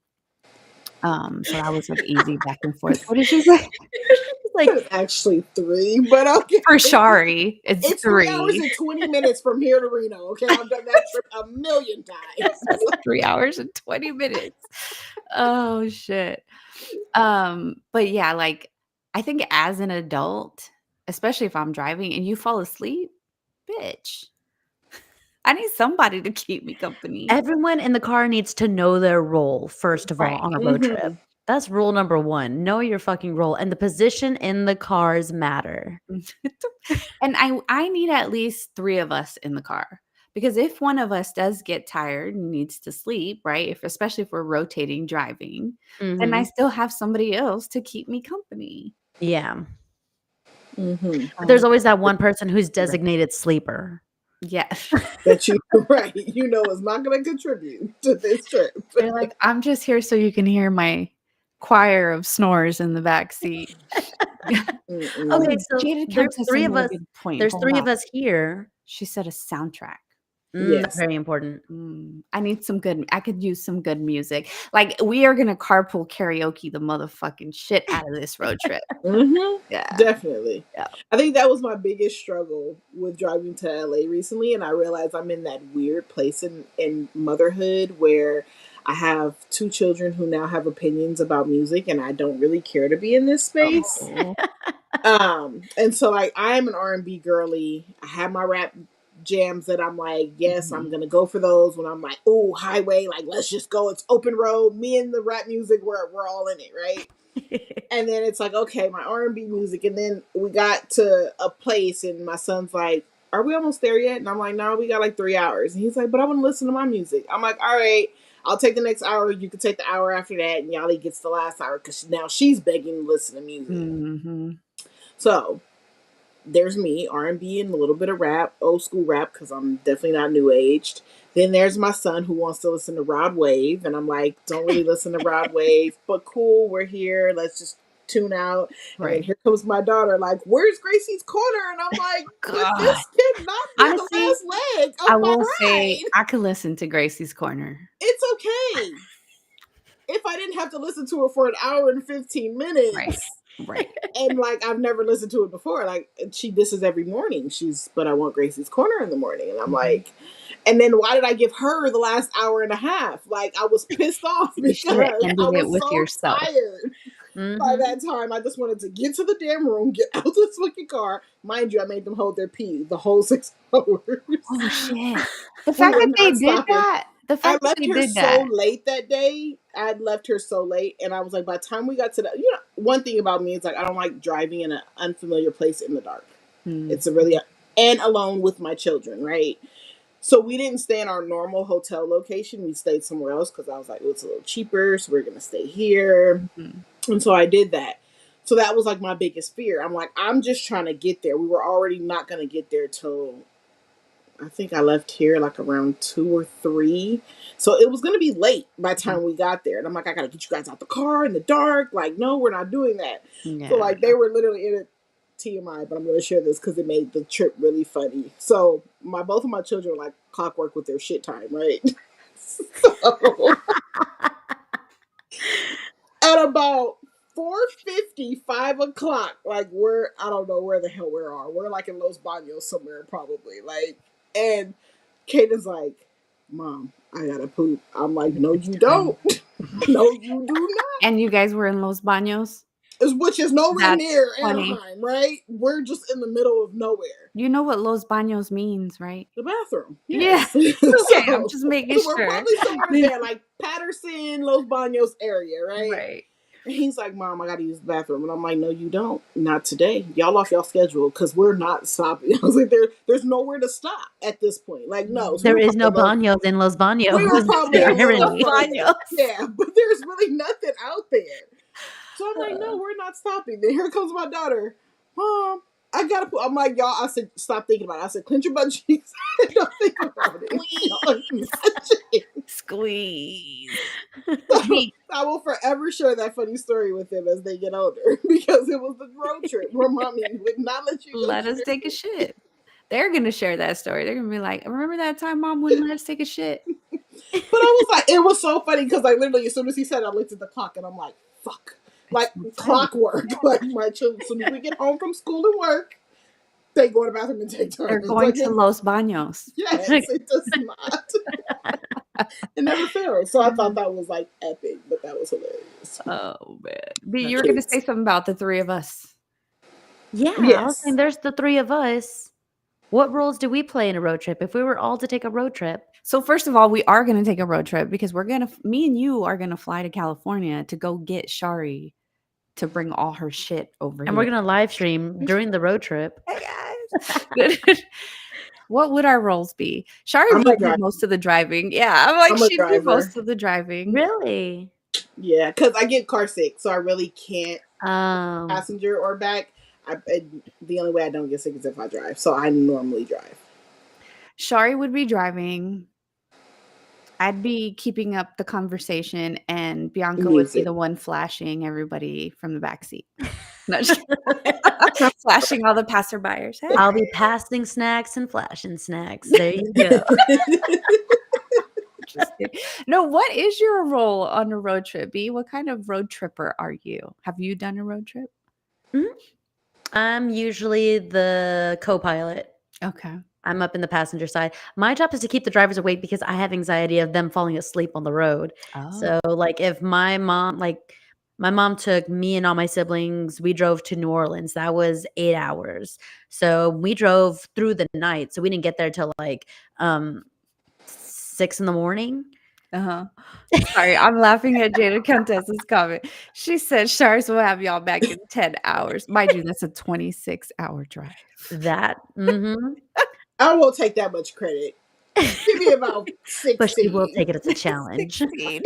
so that was like easy back and forth. What did she say? Like, it's actually 3, but okay. For Shari, it's 3 hours 3. and 20 minutes from here to Reno. Okay, I've done that trip a million times. 3 hours and 20 minutes. Oh shit. But yeah, like I think as an adult, especially if I'm driving and you fall asleep, bitch, I need somebody to keep me company. Everyone in the car needs to know their role, first of all, Right. on a road trip. Mhm. That's rule number 1. Know your fucking role, and the position in the cars matter. And I need at least 3 of us in the car. Because if one of us does get tired and needs to sleep, right? Especially if we're rotating driving, then I Mhm. still have somebody else to keep me company. Yeah. Mhm. But there's always that one person who's designated sleeper. Yes. That you right, you know, is not going to contribute to this trip. They're like, I'm just here so you can hear my choir of snores in the back seat. Mm-mm. Okay, so Jada there's Countess 3 made of a us. good point. There's Hold 3 on. of us here. She said a soundtrack. That's Yes. very important. I need some good. I could use some good music. Like we are gonna carpool karaoke the motherfucking shit out of this road trip. Mhm. Yeah. Definitely. Yeah. I think that was my biggest struggle with driving to LA recently, and I realized I'm in that weird place in motherhood where I have 2 children who now have opinions about music, and I don't really care to be in this space. And so, like, I am an R&B girly. I have my rap jams that I'm like, yes, I'm gonna go for those when I'm like, oh, highway, like, let's just go. It's open road. Me and the rap music, we're all in it, right? And then it's like, okay, my R&B music. And then we got to a place, and my son's like, are we almost there yet? And I'm like, no, we got like 3 hours. And he's like, but I want to listen to my music. I'm like, all right, I'll take the next hour. You can take the hour after that. And Yali gets the last hour because now she's begging to listen to music. So there's me, R&B and a little bit of rap, old school rap, because I'm definitely not new aged. Then there's my son who wants to listen to Rod Wave, and I'm like, don't really listen to Rod Wave, but cool, we're here. Let's just tune out. And then here comes my daughter, like, where's Gracie's Corner? And I'm like, God. this cannot be Honestly, the last leg of I my will ride. say I could listen to Gracie's Corner. It's okay. If I didn't have to listen to it for an hour and 15 minutes. Right. And like, I've never listened to it before. Like, this is every morning. But I want Gracie's Corner in the morning. And I'm like, and then why did I give her the last hour and a half? Like, I was pissed off because I was so yourself. tired by that time. I just wanted to get to the damn room, get out this fucking car. Mind you, I made them hold their pee the whole 6 hours. Oh shit! The fact that they did that. The fact I that left they her did so that. late that day. I had left her so late, and I was like, by the time we got to the, one thing about me is like I don't like driving in an unfamiliar place in the dark. It's a really and alone with my children, right? So we didn't stay in our normal hotel location. We stayed somewhere else because I was like, oh, it's a little cheaper, so we're gonna stay here. Mhm. And so I did that. So that was like my biggest fear. I'm like, I'm just trying to get there. We were already not gonna get there till I think I left here like around 2 or 3. So it was gonna be late by the time we got there. And I'm like, I gotta get you guys out the car in the dark. Like, no, we're not doing that. So Yeah. like they were literally in it. TMI, but I'm gonna share this because it made the trip really funny. So both of my children are like clockwork with their shit time, right? So at about 4:50, 5 o'clock, like I don't know where the hell we are. We're like in Los Baños somewhere probably. Like, and Kaden's like, Mom, I gotta poop. I'm like, no, you don't. No, you do not. And you guys were in Los Baños? Which is nowhere That's near funny. Anaheim, right? We're just in the middle of nowhere. You know what Los Baños means, right? The bathroom. Yeah. Yes. Okay, I'm just making We're sure. probably somewhere there, like Patterson, Los Baños area, right? Right. And he's like, Mom, I gotta use the bathroom. And I'm like, no, you don't. Not today. Y'all off y'all schedule because we're not stopping. I was like, there's nowhere to stop at this point. Like, no. So There we were is no probably baños in Los Baños. We were probably a little Irony. further. Yeah, but there's really nothing out there. So I'm like, no, we're not stopping. Then here comes my daughter. Mom, I gotta put. I'm like, y'all. I said, stop thinking about it. I said, clench your butt cheeks. Don't think about it. Y'all imagine. Squeeze. I will forever share that funny story with them as they get older because it was the road trip where Mommy would not let you go Let us take a shit. They're gonna share that story. They're gonna be like, remember that time Mom wouldn't let us take a shit? But I was like, it was so funny because like literally as soon as he said it, I looked at the clock and I'm like, fuck. Like clockwork. Like my children, as soon as we get home from school and work, they go to the bathroom and take turns. They're going like, to Los Baños. Yes, it does not. It never fails. So I thought that was like epic, but that was hilarious. Oh man. But you were gonna say something about the three of us. Yeah, I was Yes. saying there's the three of us. What roles do we play in a road trip if we were all to take a road trip? So first of all, we are gonna take a road trip because me and you are gonna fly to California to go get Shari to bring all her shit over And here. we're going to live stream during the road trip. Hey guys. What would our roles be? Shari I'm a would do driver. most of the driving. Yeah, I'm like, I'm a she'd do driver. most of the driving. Really? Yeah, because I get car sick, so I really can't Um, passenger or back. The only way I don't get sick is if I drive, so I normally drive. Shari would be driving. I'd be keeping up the conversation, and Bianca would be Music. the one flashing everybody from the back seat. No, just flashing all the passerbyers. Hey. I'll be passing snacks and flashing snacks. There you go. No, what is your role on a road trip, B? What kind of road tripper are you? Have you done a road trip? I'm usually the co-pilot. Okay. I'm up in the passenger side. My job is to keep the drivers awake because I have anxiety of them falling asleep on the road. Oh. So like if my mom took me and all my siblings, we drove to New Orleans. That was 8 hours. So we drove through the night. So we didn't get there till like 6 a.m. Uh-huh. Sorry, I'm laughing at Jada Countess's comment. She said Shars will have y'all back in 10 hours. Mind you, that's a 26-hour drive. That I won't take that much credit. Give me about 16. but she will take it as a challenge. 16.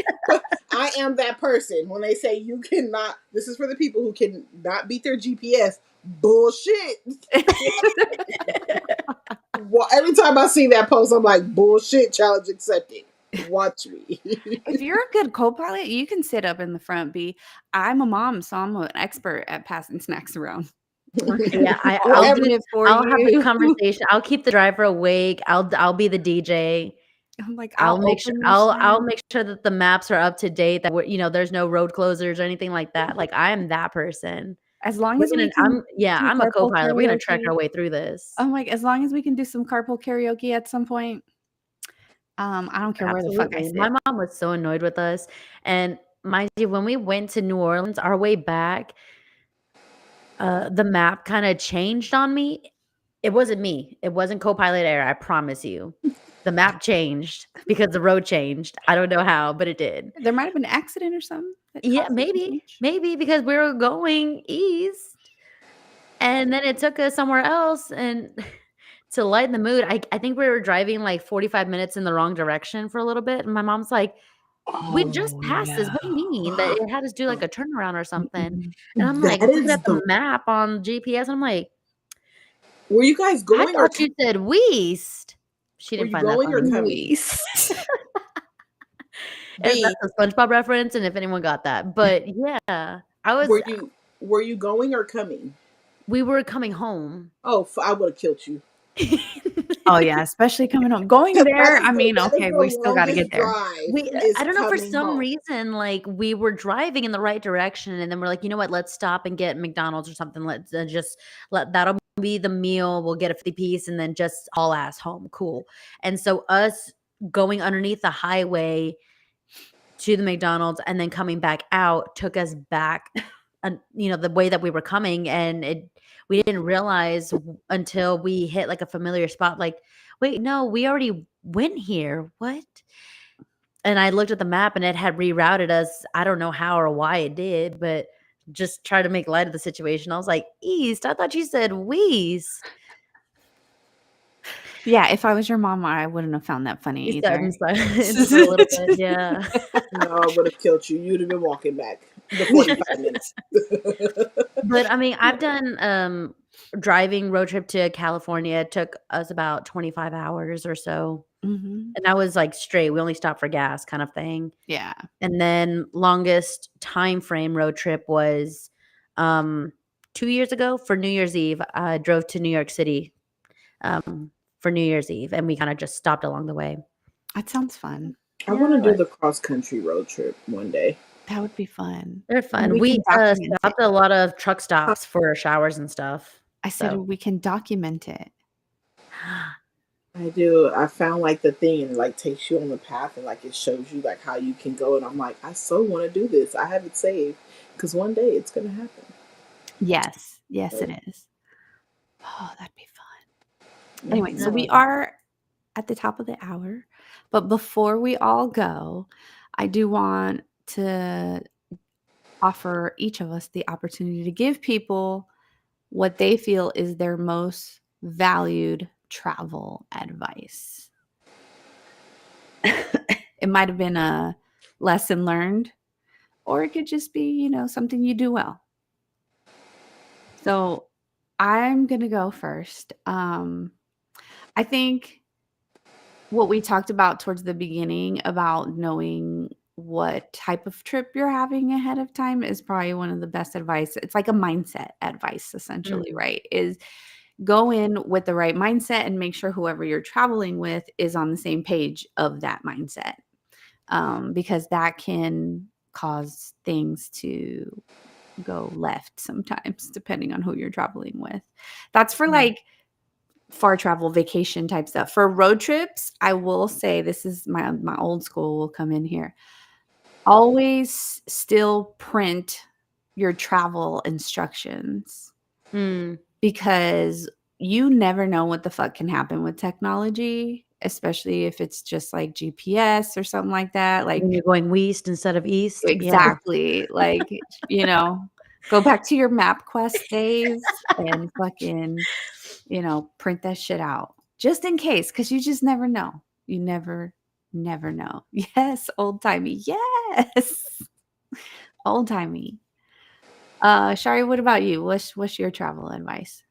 I am that person. When they say you cannot, this is for the people who can not beat their GPS. Bullshit. Well, every time I see that post, I'm like, bullshit, challenge accepted. Watch me. If you're a good co-pilot, you can sit up in the front. B. I'm a mom, so I'm an expert at passing snacks around. Yeah, I'll I'll do it for I'll you. have the conversation. I'll keep the driver awake. I'll be the DJ. I'm like, I'll make sure open the I'll snacks. make sure that the maps are up to date. That there's no road closers or anything like that. Like I am that person. As long as we can I'm do I'm a carpool co-pilot. We're gonna trek karaoke. our way through this. I'm like, as long as we can do some carpool karaoke at some point. I don't care where the fuck I Absolutely. sit. My mom was so annoyed with us. And mind you, when we went to New Orleans, our way back, the map kind of changed on me. It wasn't me. It wasn't co-pilot error. I promise you. The map changed because the road changed. I don't know how, but it did. There might have been an accident or something. that Yeah, caused it to change. maybe because we were going east, and then it took us somewhere else, and to lighten the mood, I think we were driving like 45 minutes in the wrong direction for a little bit, and my mom's like, "We just Oh, passed this. no. What do you mean that it had us do like a turnaround or something?" Mm-mm. And I'm like That looking is at the the. map on GPS, and I'm like, Were you guys "I going or thought you said west." She were didn't you find that going or funny. coming? Waste. That's B. a SpongeBob reference, and if anyone got that, but yeah, Were you going or coming? we were coming home. Oh, I would have killed you. Oh, yeah, especially coming home. Going 'Cause there, I mean, that is okay, the we still gotta get longest there. drive We is I don't know, for coming some home. reason, like, we were driving in the right direction, and then we're like, "You know what? Let's stop and get McDonald's or something. Let's, just let that'll be the meal. We'll get a 50 piece and then just haul ass home. Cool." And so us going underneath the highway to the McDonald's and then coming back out took us back, the way that we were coming, and we didn't realize until we hit, like, a familiar spot, like, "Wait, no, we already went here. What?" And I looked at the map and it had rerouted us. I don't know how or why it did, but just try to make light of the situation. I was like, "East? I thought you said west." Yeah, if I was your mom, I wouldn't have found that funny You sat either. in silence for a little bit, yeah. No, I would have killed you. You'd have been walking back the 45 minutes. But, I mean, I've done, driving road trip to California. It took us about 25 hours or so, Mhm. and that was, like, straight. We only stopped for gas kind of thing. Yeah. And then longest time frame road trip was, 2 years ago for New Year's Eve. I drove to New York City, for New Year's Eve, and we kinda just stopped along the way. That sounds fun. I Yeah, want to it do was. the cross country road trip one day. That would be fun. They're And fun. we We, can document it. stopped at a lot of truck stops for showers and stuff, I said so we can document it. I do. I found like the thing and like takes you on the path and like it shows you like how you can go. And I'm like, I so want to do this. I have it saved because one day it's gonna happen. Yes. Yes, So, it is. Oh, that'd be fun. Anyway, so we yeah. are at the top of the hour, but before we all go, I do want to offer each of us the opportunity to give people what they feel is their most valued travel advice. It might have been a lesson learned, or it could just be, something you do well. So I'm going to go first. I think what we talked about towards the beginning about knowing what type of trip you're having ahead of time is probably one of the best advice. It's like a mindset advice, essentially, Mhm. right? Is go in with the right mindset and make sure whoever you're traveling with is on the same page of that mindset, because that can cause things to go left sometimes, depending on who you're traveling with. That's for Mhm. like far travel vacation type stuff. For road trips, I will say this is my old school will come in here. Always still print your travel instructions, Mm. because you never know what the fuck can happen with technology, especially if it's just like GPS or something like that. Like, When you're going west instead of east, yeah. exactly. Like, go back to your MapQuest days and fucking, print that shit out just in case, because you just never know. You never know. Yes, old timey. Yes, old timey. Shari, what about you? What's your travel advice?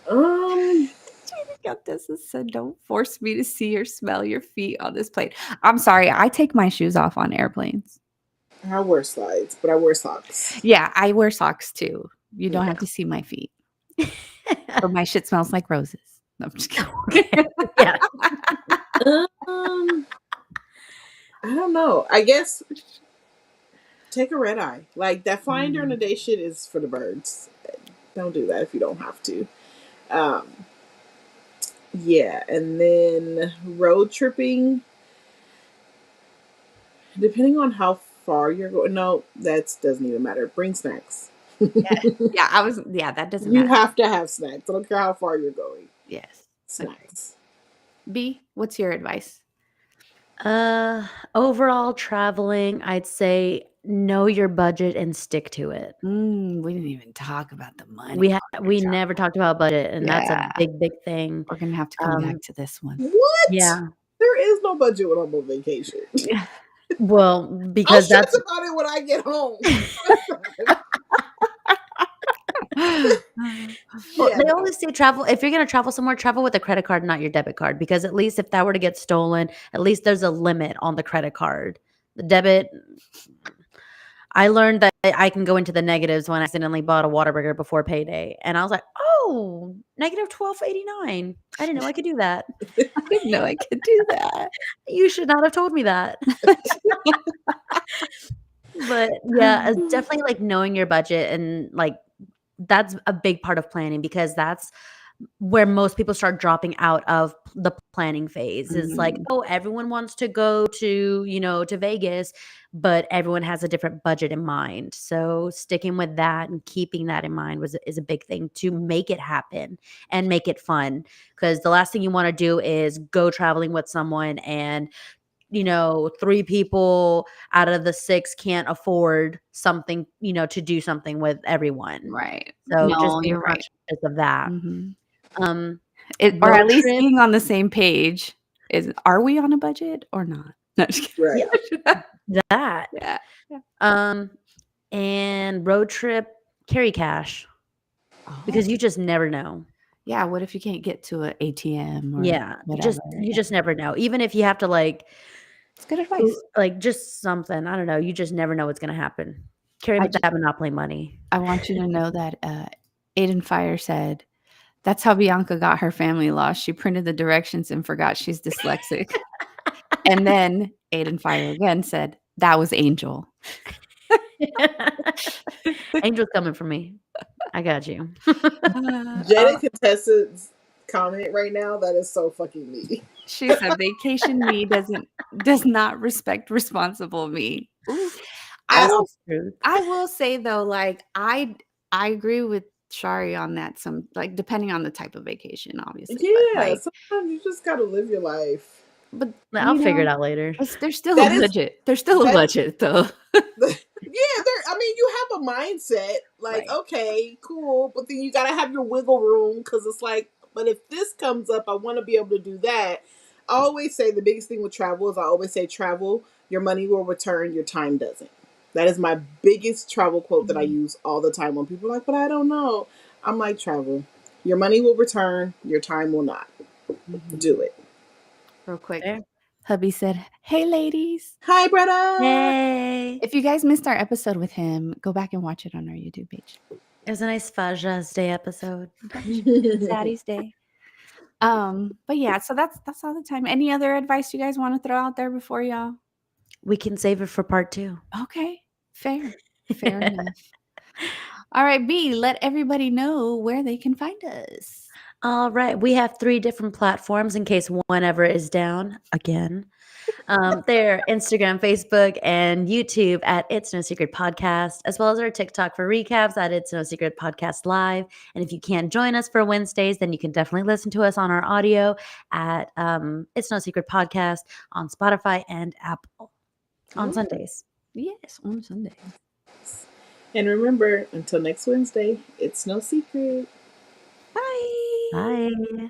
Um, This is said, don't force me to see or smell your feet on this plane. I'm sorry, I take my shoes off on airplanes. I wear slides, but I wear socks. Yeah, I wear socks too. You don't Yeah. have to see my feet. But my shit smells like roses. No, I'm just kidding. Okay. Yeah. Um, I don't know. I guess take a red eye. Like that flying during the day shit is for the birds. Don't do that if you don't have to. Um, yeah, and then road tripping, depending on how far you're going. No, that doesn't even matter. Bring snacks. Yeah, that doesn't You matter. have to have snacks. I don't care how far you're going. Yes. Snacks. B, what's your advice? Overall traveling, I'd say know your budget and stick to it. We didn't even talk about the money. We never talked about budget, and that's a big thing. We're gonna have to come back to this one. What? Yeah. There is no budget when I'm on vacation. Well, I'll because stress that's about it when I get home. well, Yeah, they no. always say travel. If you're gonna travel somewhere, travel with a credit card, not your debit card, because at least if that were to get stolen, at least there's a limit on the credit card. The debit, I learned that I can go into the negatives when I accidentally bought a Whataburger before payday, and I was like, "Oh, negative $12.89. I didn't know I could do that. I didn't know I could do that. You should not have told me that." But yeah, it's definitely like knowing your budget, and like that's a big part of planning, because that's where most people start dropping out of the planning phase. Is like, oh, everyone wants to go to, to Vegas, but everyone has a different budget in mind. So sticking with that and keeping that in mind is a big thing to make it happen and make it fun. Because the last thing you want to do is go traveling with someone and 3 people out of the 6 can't afford something, to do something with everyone. Right. So just No, being you're right. conscious of that. Or at road least trip- being on the same page. Are we on a budget or not? No, just kidding. Right. that. Yeah. And road trip, carry cash, because you just never know. Yeah, what if you can't get to an ATM or Just whatever? you just never know. Even if you have to It's good advice. just something, I don't know, you just never know what's gonna happen. Carry that Monopoly money. I want you to know that Aiden Fire said that's how Bianca got her family lost. She printed the directions and forgot she's dyslexic. And then Aiden Fire again said that was Angel. Angel's coming for me. I got you. Janet Contessa's comment right now, that is so fucking me. She said vacation me does not respect responsible me. Ooh. I will say though, like I agree with Shari on that. Some like depending on the type of vacation, obviously. Yeah, sometimes you just gotta live your life. But I'll figure it out later. There's still a budget. There's still a budget though. Yeah, I mean, you have a mindset like, okay, cool, but then you gotta have your wiggle room, because it's like, but if this comes up, I want to be able to do that. I always say the biggest thing with travel is I always say travel, your money will return, your time doesn't. That is my biggest travel quote that I use all the time when people are like, but I don't know. I'm like, travel, your money will return, your time will not. Do it. Real quick. Hubby said, hey, ladies. Hi, brother. Hey. If you guys missed our episode with him, go back and watch it on our YouTube page. It was a nice Faja's Day episode. Daddy's Day. But yeah, so that's all the time. Any other advice you guys want to throw out there before y'all? We can save it for part 2. Okay. Fair enough. All right, B, let everybody know where they can find us. All right. We have 3 different platforms in case one ever is down again. They're Instagram, Facebook, and YouTube at It's No Secret Podcast, as well as our TikTok for recaps at It's No Secret Podcast Live. And if you can't join us for Wednesdays, then you can definitely listen to us on our audio at It's No Secret Podcast on Spotify and Apple on Sundays. Yes, on Sundays. And remember, until next Wednesday, it's no secret. Bye. Bye.